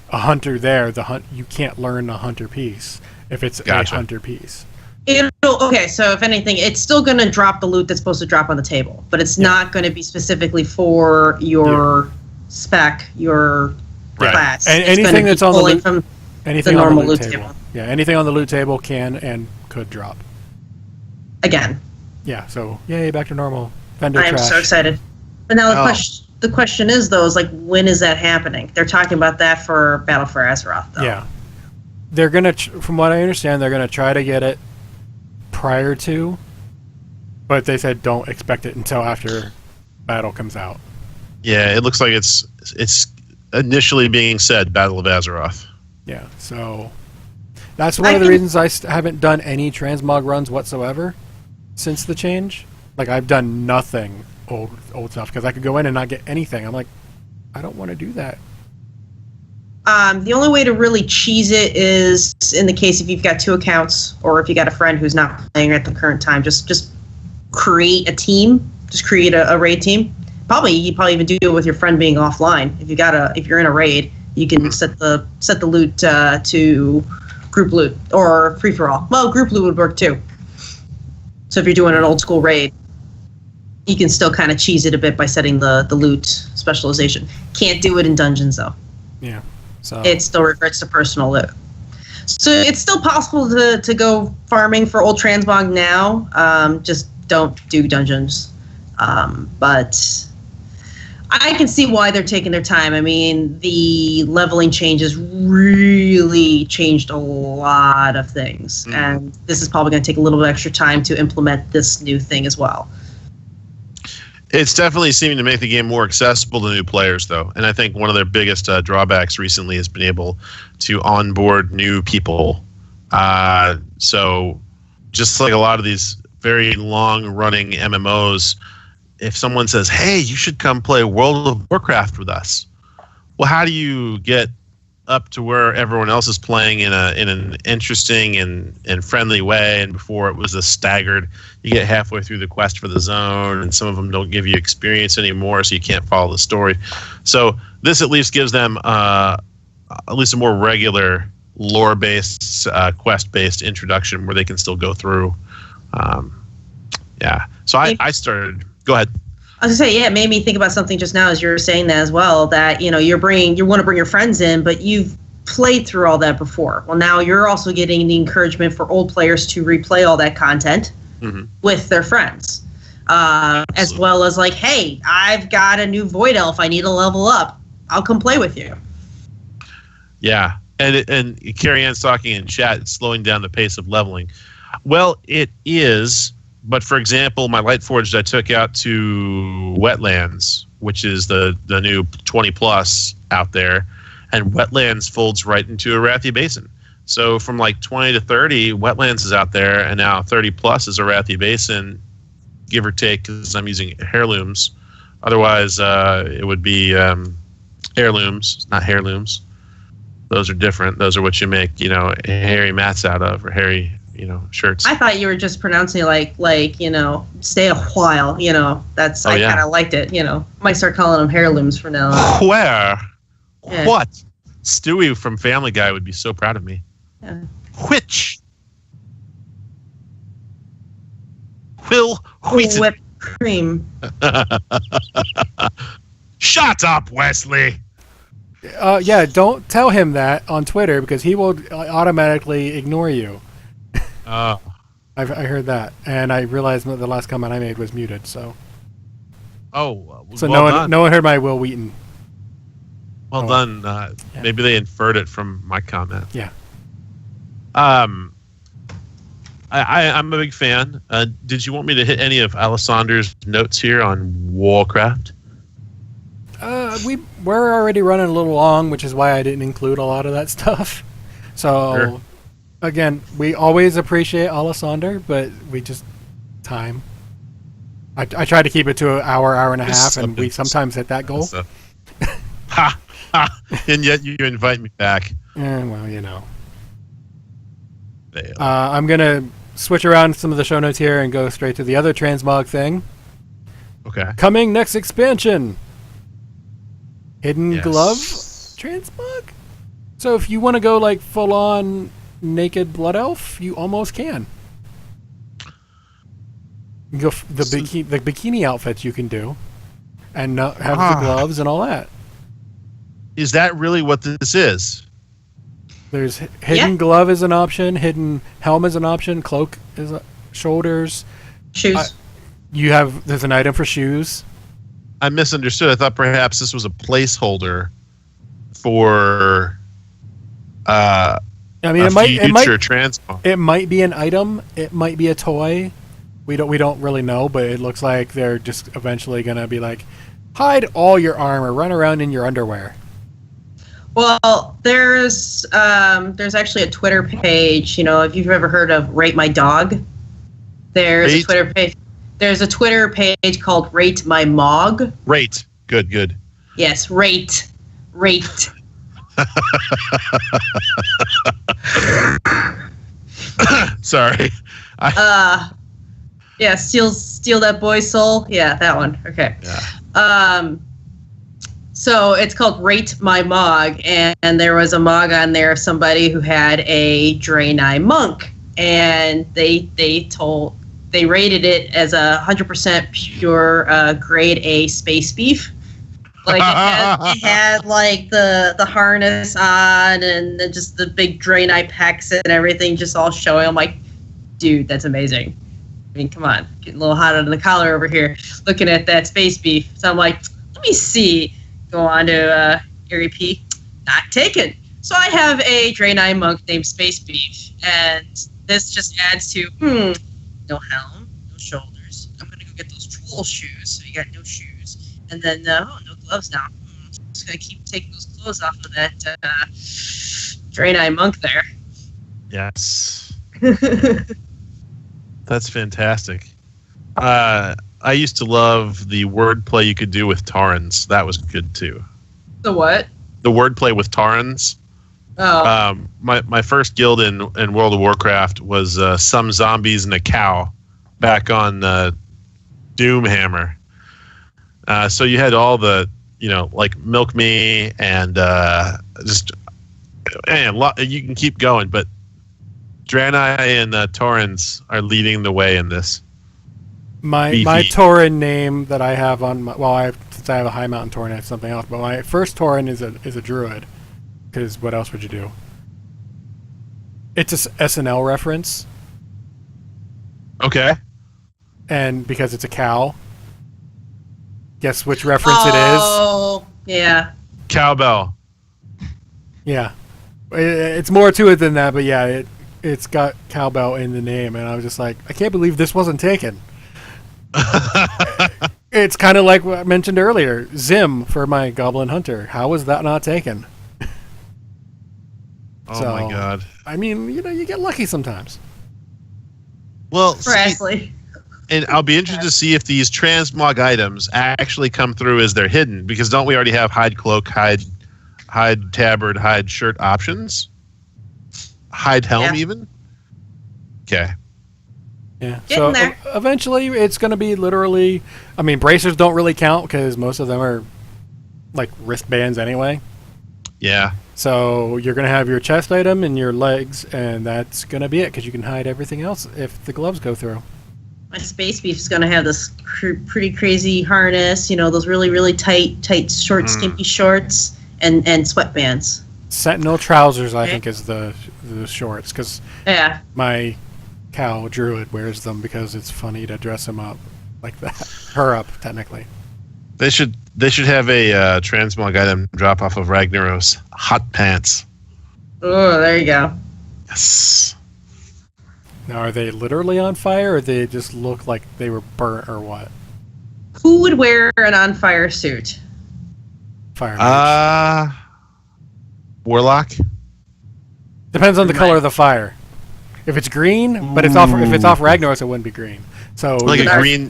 B: a hunter there, you can't learn a hunter piece if it's a hunter piece.
D: Okay, so if anything, it's still going to drop the loot that's supposed to drop on the table, but it's not going to be specifically for your spec, your class.
B: And anything that's on the loot,
D: from
B: anything
D: the
B: on
D: normal
B: the loot
D: loot
B: table. Yeah, anything on the loot table can and could drop.
D: Again.
B: Yeah, so yay, back to normal. Vendor
D: I am
B: trash.
D: so excited. But now the question is, though, is like, when is that happening? They're talking about that for Battle for Azeroth, though.
B: Yeah. They're going to, from what I understand, they're going to try to get it prior to, but they said don't expect it until after Battle comes out.
C: Yeah, it looks like it's initially being said Battle of Azeroth.
B: Yeah, so that's one of the reasons I haven't done any transmog runs whatsoever since the change. Like, I've done nothing old stuff because I could go in and not get anything. I'm like, I don't want to do that.
D: The only way to really cheese it is in the case if you've got 2 accounts, or if you got a friend who's not playing at the current time. Just create a team. Just create a raid team. You probably even do it with your friend being offline. If you're in a raid, you can set the loot to group loot or free for all. Well, group loot would work too. So if you're doing an old school raid, you can still kind of cheese it a bit by setting the loot specialization. Can't do it in dungeons though.
B: Yeah. So
D: it still reverts to personal loot. So it's still possible to go farming for old transmog now. Just don't do dungeons. But I can see why they're taking their time. I mean, the leveling changes really changed a lot of things. And this is probably going to take a little bit extra time to implement this new thing as well.
C: It's definitely seeming to make the game more accessible to new players, though. And I think one of their biggest drawbacks recently has been able to onboard new people. So just like a lot of these very long-running MMOs, if someone says, "Hey, you should come play World of Warcraft with us," well, how do you get up to where everyone else is playing in an interesting and friendly way? And before it was a staggered, you get halfway through the quest for the zone, and some of them don't give you experience anymore, so you can't follow the story. So this at least gives them at least a more regular lore-based, quest-based introduction where they can still go through. Yeah. So I started. Go ahead.
D: I was gonna say, yeah, it made me think about something just now as you were saying that as well. That you want to bring your friends in, but you've played through all that before. Well, now you're also getting the encouragement for old players to replay all that content with their friends, as well as like, hey, I've got a new Void Elf. I need to level up. I'll come play with you.
C: Yeah, and Carrie Ann's talking in chat, it's slowing down the pace of leveling. Well, it is. But for example, my Lightforged I took out to Wetlands, which is the new 20 plus out there, and Wetlands folds right into Arathi Basin. So from like 20 to 30, Wetlands is out there, and now 30 plus is Arathi Basin, give or take, because I'm using heirlooms. Otherwise, it would be heirlooms, not heirlooms. Those are different. Those are what you make, hairy mats out of, or hairy, shirts.
D: I thought you were just pronouncing it like stay a while. That's I kind of liked it. Might start calling them heirlooms from now on.
C: Where? Yeah. What? Stewie from Family Guy would be so proud of me.
D: Yeah.
C: Which? Will Wheaton.
D: Whipped cream.
C: Shut up, Wesley.
B: Yeah, don't tell him that on Twitter because he will automatically ignore you.
C: Oh.
B: I heard that, and I realized that the last comment I made was muted. So.
C: Oh.
B: So
C: well
B: no one heard my Will Wheaton.
C: Well done. Yeah. Maybe they inferred it from my comment.
B: Yeah.
C: I'm a big fan. Did you want me to hit any of Alessander's notes here on Warcraft?
B: We're already running a little long, which is why I didn't include a lot of that stuff. So,
C: sure.
B: Again, we always appreciate Alessander, but we just time. I try to keep it to an hour and a half, and we sometimes hit that goal.
C: Ha! And yet you invite me back.
B: Well, I'm going to switch around some of the show notes here and go straight to the other Transmog thing.
C: Okay.
B: Coming next expansion. Hidden Glove Transmog? So if you want to go like full-on naked Blood Elf, you almost can. You go the bikini outfits you can do. And have the gloves and all that.
C: Is that really what this is?
B: There's hidden glove is an option, hidden helm is an option, cloak is shoulders.
D: Shoes.
B: There's an item for shoes.
C: I misunderstood. I thought perhaps this was a placeholder for
B: it might be an item, it might be a toy. We don't really know, but it looks like they're just eventually gonna be like, hide all your armor, run around in your underwear.
D: Well, there's actually a Twitter page. If you've ever heard of Rate My Dog, there's a Twitter page. There's a Twitter page called Rate My Mog.
C: Rate. Good.
D: Yes, rate.
C: Sorry.
D: Yeah, steal that boy's soul. Yeah, that one. Okay.
C: Yeah.
D: So it's called Rate My Mog, and there was a mog on there of somebody who had a Draenei monk, and they rated it as 100% pure grade A space beef. Like it had like the harness on and then just the big Draenei pecs and everything just all showing. I'm like, dude, that's amazing. I mean, come on, getting a little hot under the collar over here, looking at that space beef. So I'm like, let me see. Go on to Erie P. Not taken. So I have a Draenei monk named Space Beef, and this just adds to no helm, no shoulders. I'm gonna go get those troll shoes. So you got no shoes, and then no gloves now. Just gonna keep taking those clothes off of that Draenei monk there.
C: Yes. That's fantastic. I used to love the wordplay you could do with Taurens. That was good too.
D: The what?
C: The wordplay with Taurens.
D: Oh.
C: My first guild in World of Warcraft was some zombies and a cow back on Doomhammer. So you had all the, like Milk Me and you can keep going, but Draenei and Taurens are leading the way in this.
B: My Tauren name that I have on my, since I have a High Mountain Tauren, I have something else. But my first Tauren is a druid, because what else would you do? It's a SNL reference.
C: Okay.
B: And because it's a cow. Guess which reference it is?
D: Oh, yeah.
C: Cowbell.
B: Yeah. It's more to it than that, but yeah, it's got cowbell in the name, and I was just like, I can't believe this wasn't taken. It's kind of like what I mentioned earlier, Zim for my Goblin Hunter. How was that not taken?
C: Oh my god.
B: I mean, you get lucky sometimes.
C: Well,
D: Presley.
C: And I'll be interested to see if these transmog items actually come through as they're hidden, because don't we already have hide cloak, hide tabard, hide shirt options? Hide helm even? Okay.
B: Yeah.
D: Getting there.
B: Eventually it's going to be literally, I mean, bracers don't really count because most of them are like wristbands anyway.
C: Yeah.
B: So you're going to have your chest item and your legs, and that's going to be it because you can hide everything else if the gloves go through.
D: My Space Beef's going to have this pretty crazy harness, those really, really tight, short, skimpy shorts and sweatbands.
B: Sentinel trousers, I think, is the shorts, because my cow druid wears them because it's funny to dress him up like that. Her up, technically.
C: They should have a transmog item drop off of Ragnaros. Hot pants.
D: Oh, there you go.
C: Yes.
B: Now, are they literally on fire, or they just look like they were burnt, or what?
D: Who would wear an on fire suit?
B: Fire mage.
C: Warlock.
B: Depends on the color of the fire. If it's green, but if it's off Ragnaros, it wouldn't be green. So
C: like a green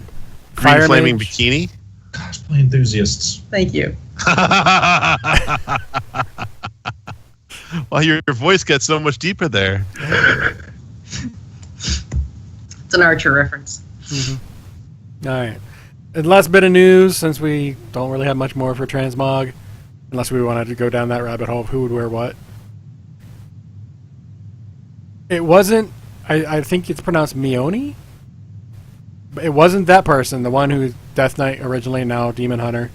C: flaming
B: mage.
C: Bikini.
E: Cosplay enthusiasts.
D: Thank you.
C: Well, your voice got so much deeper there.
D: It's an Archer reference.
B: Mm-hmm. All right. And last bit of news, since we don't really have much more for Transmog, unless we wanted to go down that rabbit hole of who would wear what. It wasn't, I think it's pronounced Mione. It wasn't that person, the one who's Death Knight originally, now Demon Hunter,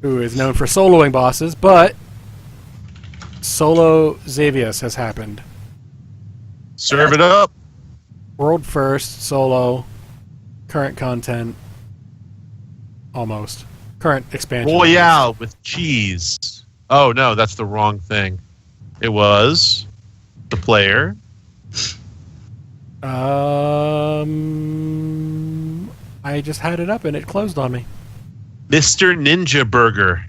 B: who is known for soloing bosses, but Solo Xavius has happened.
C: Serve it up.
B: World first, solo, current content, almost. Current expansion.
C: Royale with cheese. Oh, no, that's the wrong thing. It was the player.
B: I just had it up and it closed on me.
C: Mr. Ninja Burger.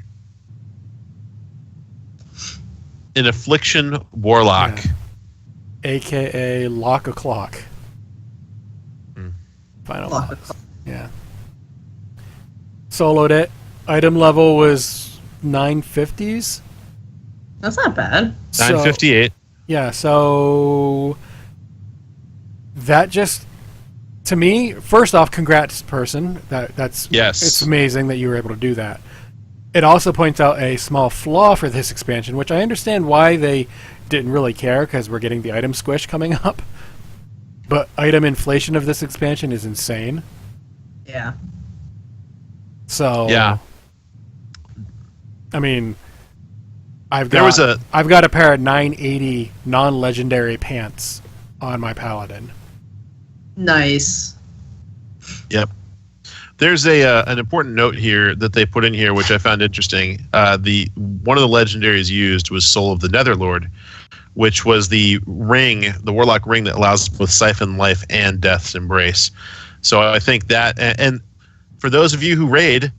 C: An Affliction Warlock.
B: Yeah. AKA Lock O'Clock. Final boss. Yeah. Soloed it. Item level was 950s.
D: That's not bad.
C: 958.
B: Yeah, so that just, to me, first off, congrats, person. That's
C: yes.
B: It's amazing that you were able to do that. It also points out a small flaw for this expansion, which I understand why they didn't really care, because we're getting the item squish coming up. But item inflation of this expansion is insane.
D: Yeah.
B: So
C: yeah.
B: I mean, I've got a pair of 980 non-legendary pants on my paladin.
D: Nice.
C: Yep. There's an important note here that they put in here, which I found interesting. One of the legendaries used was Soul of the Netherlord, which was the ring, the Warlock ring that allows both Siphon Life and Death's Embrace. So I think that, and for those of you who raid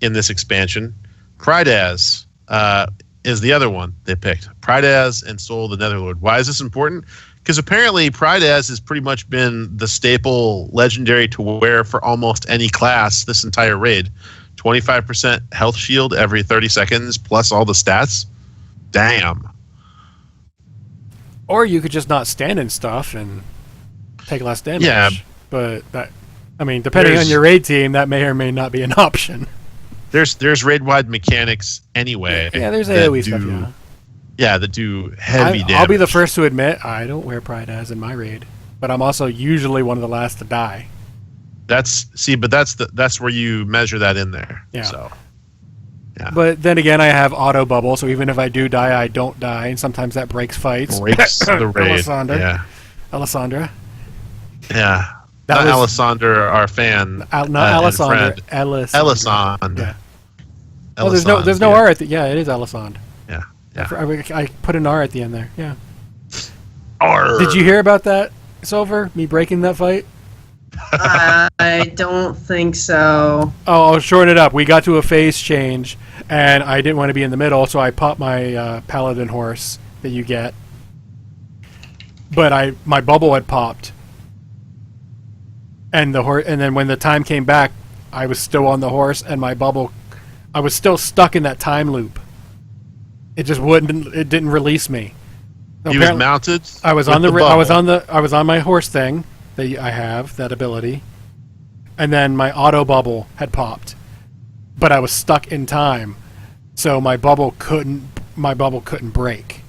C: in this expansion, Prydaz is the other one they picked. Prydaz and Soul of the Netherlord. Why is this important? Because apparently Pride As has pretty much been the staple legendary to wear for almost any class this entire raid. 25% health shield every 30 seconds plus all the stats. Damn.
B: Or you could just not stand in stuff and take less damage.
C: Yeah.
B: But that, I mean, depending on your raid team, that may or may not be an option.
C: There's raid-wide mechanics anyway.
B: Yeah, there's AoE stuff, yeah.
C: Yeah, that do heavy damage.
B: I'll be the first to admit, I don't wear Pride As in my raid. But I'm also usually one of the last to die.
C: That's where you measure that in there.
B: Yeah.
C: So, yeah.
B: But then again, I have auto bubble, so even if I do die, I don't die, and sometimes that breaks fights.
C: Breaks the raid.
B: Alessandra.
C: Yeah.
B: That
C: not
B: was,
C: Alessandra, our fan.
B: Not Alessandra.
C: Alessandra.
B: Yeah. Oh, there's no R at the. Yeah, it is Alessandra.
C: Yeah. Yeah.
B: I put an R at the end there. Yeah.
C: R.
B: Did you hear about that, Silver? Me breaking that fight?
D: I don't think so.
B: Oh, I'll shorten it up. We got to a phase change, and I didn't want to be in the middle, so I popped my paladin horse that you get. But my bubble had popped, and then when the time came back, I was still on the horse, and my bubble, I was still stuck in that time loop. It just wouldn't. It didn't release me.
C: He was mounted.
B: I was on I was on my horse thing that I have, that ability, and then my auto bubble had popped, but I was stuck in time, so my bubble couldn't break.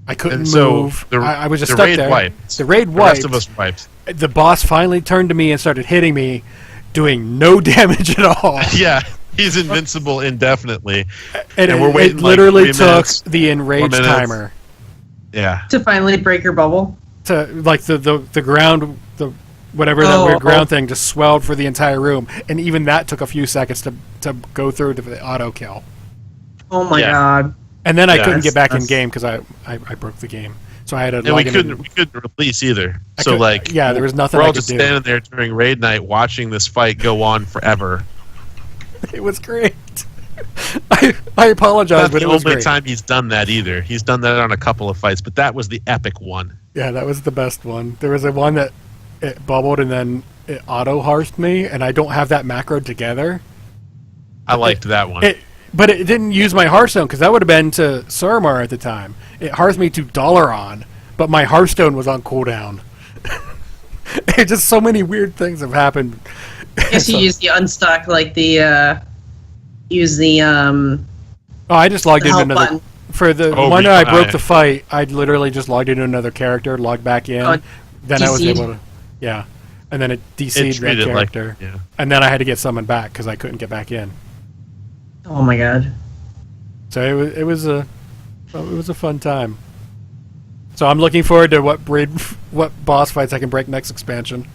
B: I couldn't move. I was just stuck there.
C: Wiped.
B: The raid wiped.
C: The rest of us wiped.
B: The boss finally turned to me and started hitting me, doing no damage at all.
C: Yeah, he's invincible indefinitely,
B: and
C: we're waiting.
B: It literally
C: like 3
B: took
C: minutes,
B: the enrage timer.
C: Yeah.
D: To finally break your bubble.
B: To like the ground, whatever that weird ground thing just swelled for the entire room, and even that took a few seconds to go through to the auto kill.
D: Oh my god!
B: And then I couldn't get back in game because I broke the game, so I had to.
C: And we couldn't release either.
B: There was nothing.
C: We're all just standing there during raid night watching this fight go on forever.
B: It was great. I apologize, but it was
C: the only
B: great.
C: time he's done that either. He's done that on a couple of fights, but that was the epic one.
B: Yeah, that was the best one. There was a one that it bubbled and then it auto-hearthed me, and I don't have that macro together.
C: I liked that one.
B: But it didn't use my Hearthstone, because that would have been to Suramar at the time. It hearthed me to Dalaran, but my Hearthstone was on cooldown. Just so many weird things have happened.
D: I guess you use the unstuck, like the...
B: Oh, I just logged in another...
D: button.
B: For the one that I broke the fight, I literally just logged into another character, logged back in. Then I was able to... Yeah. And then it DC'd that character. And then I had to get summoned back, because I couldn't get back in.
D: Oh my god.
B: So it was a fun time. So I'm looking forward to what boss fights I can break next expansion.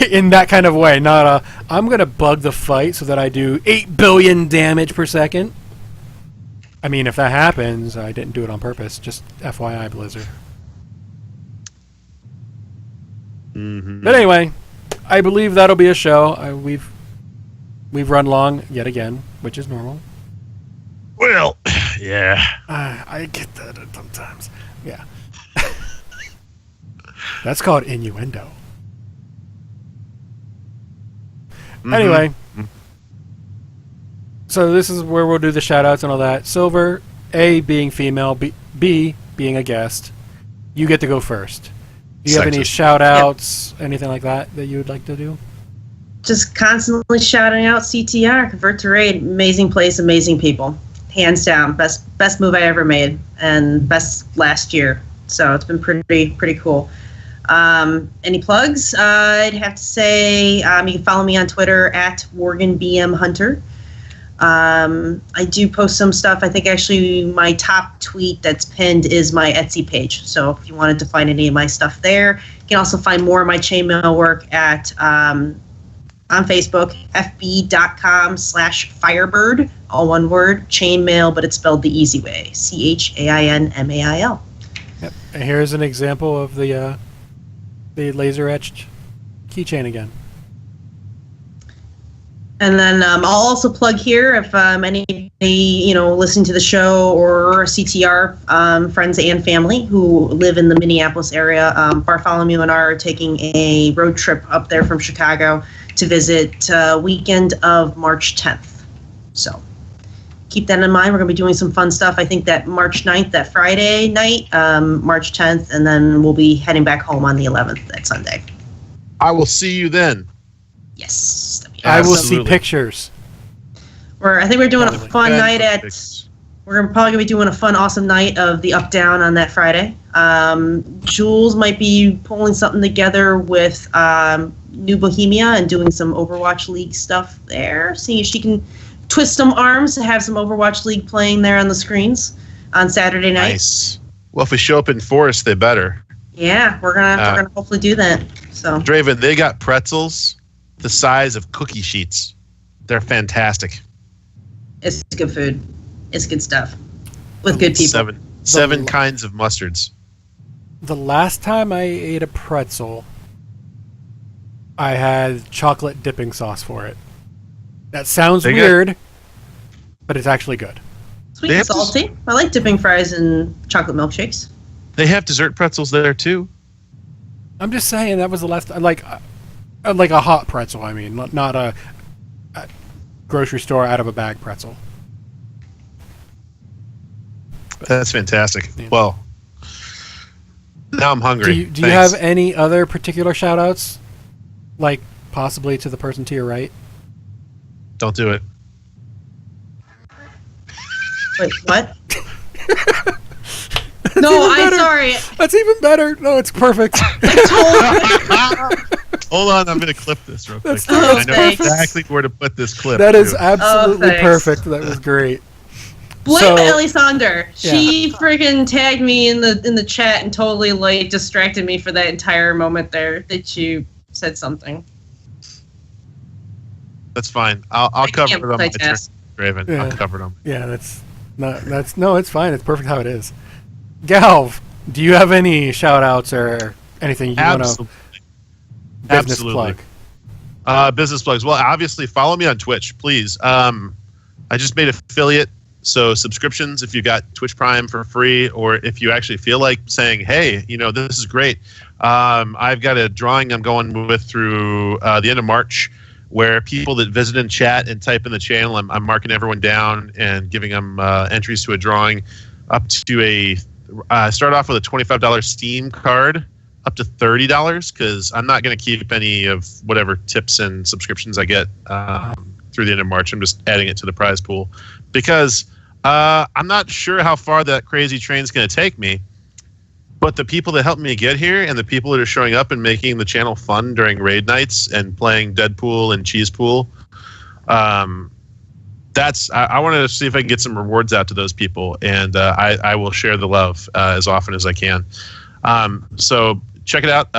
B: In that kind of way, not I'm gonna bug the fight so that I do 8 billion damage per second. I mean, if that happens, I didn't do it on purpose. Just FYI, Blizzard.
C: Mm-hmm.
B: But anyway, I believe that'll be a show. We've run long yet again, which is normal.
C: Well, yeah.
B: I get that sometimes. Yeah. That's called innuendo. Mm-hmm. Anyway. So this is where we'll do the shout-outs and all that. Silver, A, being female, B, being a guest. You get to go first. Do you have any shout-outs, anything like that you would like to do?
D: Just constantly shouting out CTR, Convert to Raid. Amazing place, amazing people. Hands down, best move I ever made, and best last year. So it's been pretty cool. Any plugs? I'd have to say you can follow me on Twitter at WorgenBMHunter. I do post some stuff. I think actually my top tweet that's pinned is my Etsy page. So if you wanted to find any of my stuff there, you can also find more of my chainmail work at on Facebook, fb.com/Firebird, all one word, chainmail, but it's spelled the easy way, CHAINMAIL.
B: Yep. And here's an example of the laser etched keychain again.
D: And then I'll also plug here if any listen to the show or CTR friends and family who live in the Minneapolis area, Bartholomew and I are taking a road trip up there from Chicago to visit weekend of March 10th. So keep that in mind. We're going to be doing some fun stuff. I think that March 9th, that Friday night, March 10th, and then we'll be heading back home on the 11th, that Sunday.
C: I will see you then.
D: Yes.
B: I will see pictures.
D: I think we're doing a fun night we're probably going to be doing a fun, awesome night of the Up Down on that Friday. Jules might be pulling something together with New Bohemia and doing some Overwatch League stuff there, seeing if she can twist some arms to have some Overwatch League playing there on the screens on Saturday night.
C: Nice. Well, if we show up in force, they better.
D: Yeah, we're gonna hopefully do that. So
C: Draven, they got pretzels the size of cookie sheets. They're fantastic.
D: it's good food. It's good stuff with good people.
C: Seven kinds of mustards.
B: The last time I ate a pretzel, I had chocolate dipping sauce for it. That sounds weird, but it's actually good.
D: Sweet and salty. I like dipping fries in chocolate milkshakes.
C: They have dessert pretzels there too.
B: I'm just saying that was the last. Like a hot pretzel. I mean, not a grocery store out of a bag pretzel.
C: That's fantastic.
B: Yeah.
C: Well, now I'm hungry.
B: Do you have any other particular shout-outs? Like possibly to the person to your right?
C: Don't do it.
D: Wait, what? No, I'm sorry.
B: That's even better. No, it's perfect.
C: Hold on, I'm going to clip this real quick.
B: That's
C: I know exactly where to put this clip.
B: That is absolutely perfect. That was great.
D: Blame Elisander. She friggin' tagged me in the chat and totally distracted me for that entire moment there that you said something.
C: That's fine. I'll cover it on my turn, Raven.
B: Yeah.
C: I'll cover them.
B: Yeah, it's fine. It's perfect how it is. Galv, do you have any shout-outs or anything you want to business plug?
C: Business plugs. Well, obviously, follow me on Twitch, please. I just made affiliate, so subscriptions, if you got Twitch Prime for free, or if you actually feel like saying, hey, this is great. I've got a drawing I'm going with through the end of March, where people that visit and chat and type in the channel, I'm marking everyone down and giving them entries to a drawing up to start off with a $25 Steam card up to $30, because I'm not going to keep any of whatever tips and subscriptions I get through the end of March. I'm just adding it to the prize pool because I'm not sure how far that crazy train's going to take me. But the people that helped me get here and the people that are showing up and making the channel fun during raid nights and playing Deadpool and Cheese Pool, I wanted to see if I can get some rewards out to those people, and I will share the love as often as I can. So check it out,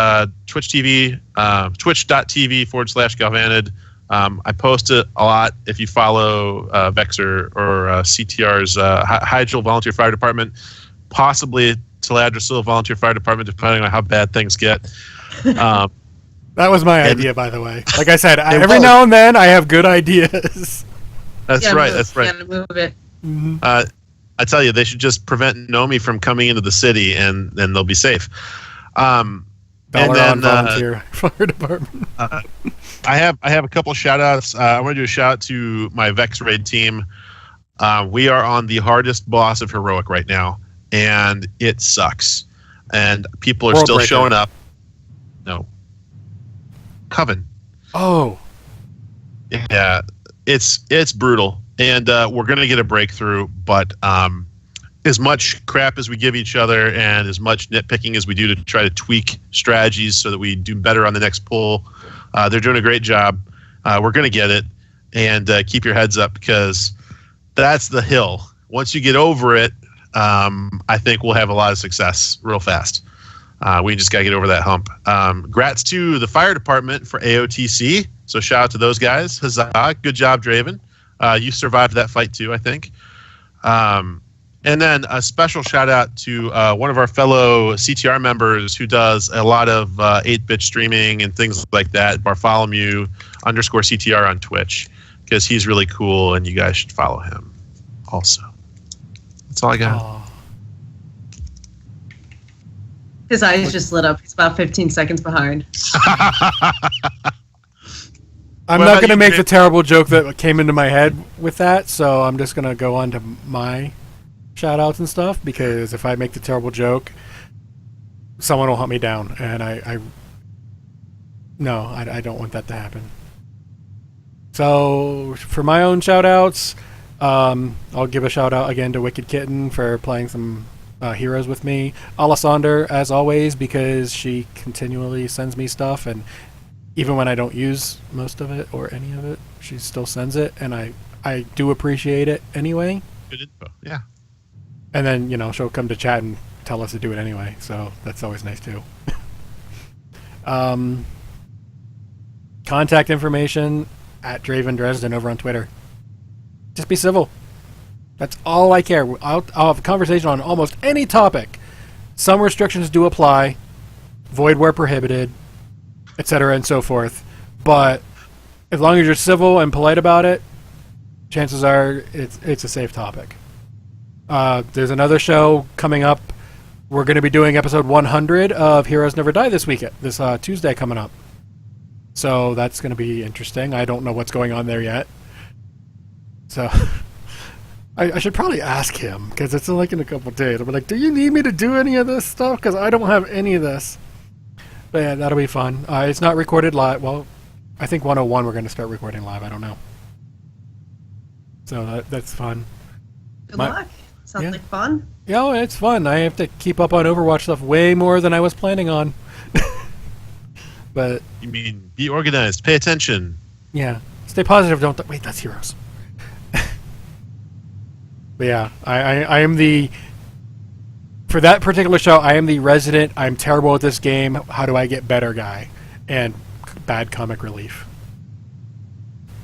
C: twitch.tv /Galvanid. I post it a lot. If you follow Vexer or CTR's Hydral Volunteer Fire Department, possibly Taladra Volunteer Fire Department, depending on how bad things get.
B: That was my idea, by the way. Like I said, every now and then I have good ideas.
C: That's right. That's right.
D: Gotta move it.
B: Mm-hmm.
C: I tell you, they should just prevent Nomi from coming into the city, and they'll be safe.
B: Volunteer Fire Department.
C: I have a couple shout outs. I want to do a shout out to my Vex Raid team. We are on the hardest boss of Heroic right now, and it sucks. And people are still showing up. No. Coven.
B: Oh.
C: Yeah, it's brutal. And we're going to get a breakthrough, but as much crap as we give each other and as much nitpicking as we do to try to tweak strategies so that we do better on the next pull, they're doing a great job. We're going to get it. And keep your heads up, because that's the hill. Once you get over it, I think we'll have a lot of success real fast. We just got to get over that hump. Grats to the fire department for AOTC. So shout out to those guys. Huzzah. Good job, Draven. You survived that fight too, I think. And then a special shout out to one of our fellow CTR members who does a lot of 8-bit streaming and things like that, Bartholomew _CTR on Twitch, because he's really cool and you guys should follow him. also. That's all I got.
B: Aw.
D: His eyes just lit up. He's about 15 seconds behind.
B: I'm
C: What
B: not
C: about
B: going to
C: you,
B: make
C: Jay?
B: the terrible joke that came into my head with that, so I'm just going to go on to my shout-outs and stuff, because if I make the terrible joke, someone will hunt me down, and I don't want that to happen. So, for my own shout-outs, I'll give a shout-out again to Wicked Kitten for playing some heroes with me. Alessander, as always, because she continually sends me stuff, and even when I don't use most of it or any of it, she still sends it, and I do appreciate it anyway.
C: Good info. Yeah.
B: And then, she'll come to chat and tell us to do it anyway, so that's always nice too. Contact information at Draven Dresden over on Twitter. Just be civil. That's all I care. I'll have a conversation on almost any topic. Some restrictions do apply, void where prohibited, etc. and so forth. But as long as you're civil and polite about it, chances are it's a safe topic. There's another show coming up. We're going to be doing episode 100 of Heroes Never Die this Tuesday coming up. So that's going to be interesting. I don't know what's going on there yet. So I should probably ask him, because it's like in a couple days. I'll be like, do you need me to do any of this stuff? Because I don't have any of this. But yeah, that'll be fun. It's not recorded live. Well, I think 101 we're going to start recording live. I don't know. So that's fun.
D: Good luck. Sounds like fun.
B: Yeah, it's fun. I have to keep up on Overwatch stuff way more than I was planning on. But
C: You mean be organized, pay attention.
B: yeah, stay positive. Don't wait. That's Heroes. But yeah, I am the, for that particular show, I am the resident, I'm terrible at this game, how do I get better guy, and bad comic relief.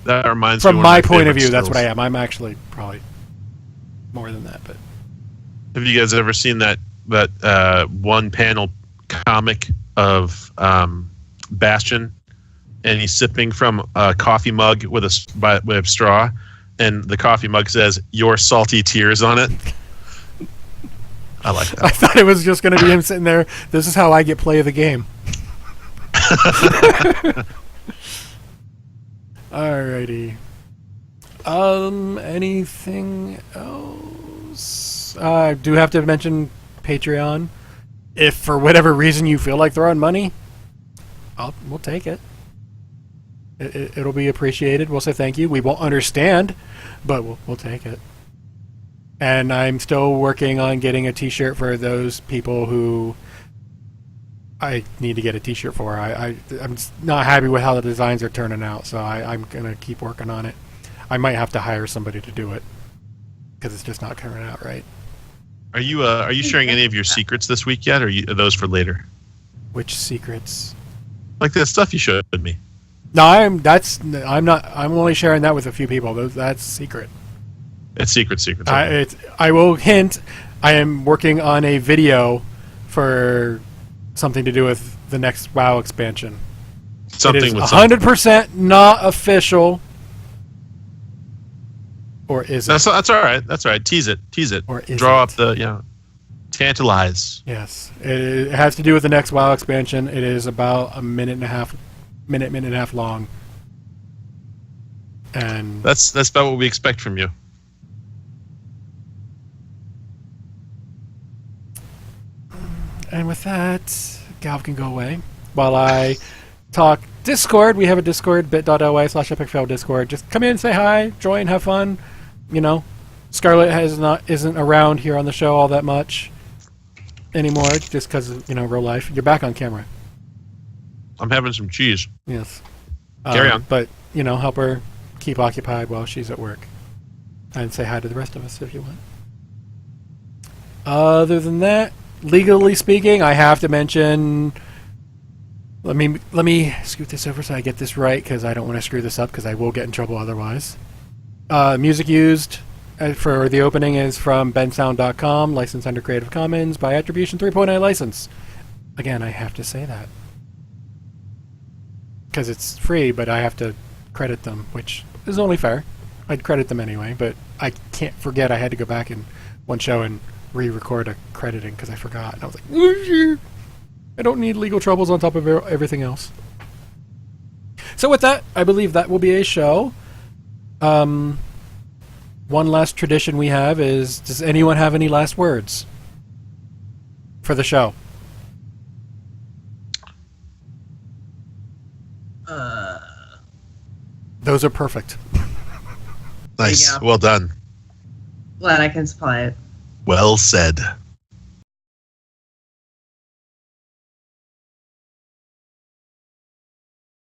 C: That reminds me
B: From
C: of one
B: my
C: of
B: point of
C: favorite
B: view, that's what I
C: skills.
B: am. I'm actually probably more than that, but
C: Have you guys ever seen that one panel comic of Bastion, and he's sipping from a coffee mug with a straw, and the coffee mug says "Your salty tears" on it? I like
B: I
C: that.
B: thought it was just going to be him sitting there. This is how I get play of the game. Alrighty. Anything else? I do have to mention Patreon. If for whatever reason you feel like throwing money, we'll take it. It'll be appreciated. We'll say thank you. We won't understand, but we'll take it. And I'm still working on getting a T-shirt for those people who I need to get a T-shirt for. I'm just not happy with how the designs are turning out, so I'm gonna keep working on it. I might have to hire somebody to do it because it's just not coming out right.
C: Are you sharing any of your secrets this week yet, or are those for later?
B: Which secrets?
C: Like that stuff you showed me.
B: No, I'm not. I'm only sharing that with a few people. That's secret.
C: It's secret.
B: I will hint. I am working on a video for something to do with the next WoW expansion.
C: Something
B: it is
C: with
B: 100% not official. Or is it?
C: That's all right. That's all right. Tease it.
B: Or is
C: Draw
B: it?
C: up the tantalize.
B: Yes, it has to do with the next WoW expansion. It is about a minute and a half long, and
C: That's about what we expect from you.
B: with that, Galv can go away while I talk Discord. We have a Discord, bit.ly/epicfail Discord. Just come in, say hi, join, have fun. Scarlett isn't around here on the show all that much anymore, just because of real life. You're back on camera.
C: I'm having some cheese.
B: Yes.
C: Carry on.
B: But, help her keep occupied while she's at work. And say hi to the rest of us if you want. Other than that, legally speaking, I have to mention... Let me scoot this over so I get this right, because I don't want to screw this up, because I will get in trouble otherwise. Music used for the opening is from bensound.com, licensed under Creative Commons by Attribution 3.0 license. Again, I have to say that. Because it's free, but I have to credit them, which is only fair. I'd credit them anyway, but I can't forget I had to go back in one show and re-record a crediting because I forgot. And I was like, I don't need legal troubles on top of everything else. So with that, I believe that will be a show. One last tradition we have is, does anyone have any last words for the show? Those are perfect.
C: Nice.
D: There you go.
C: Well done.
D: Glad I can supply it.
C: Well said.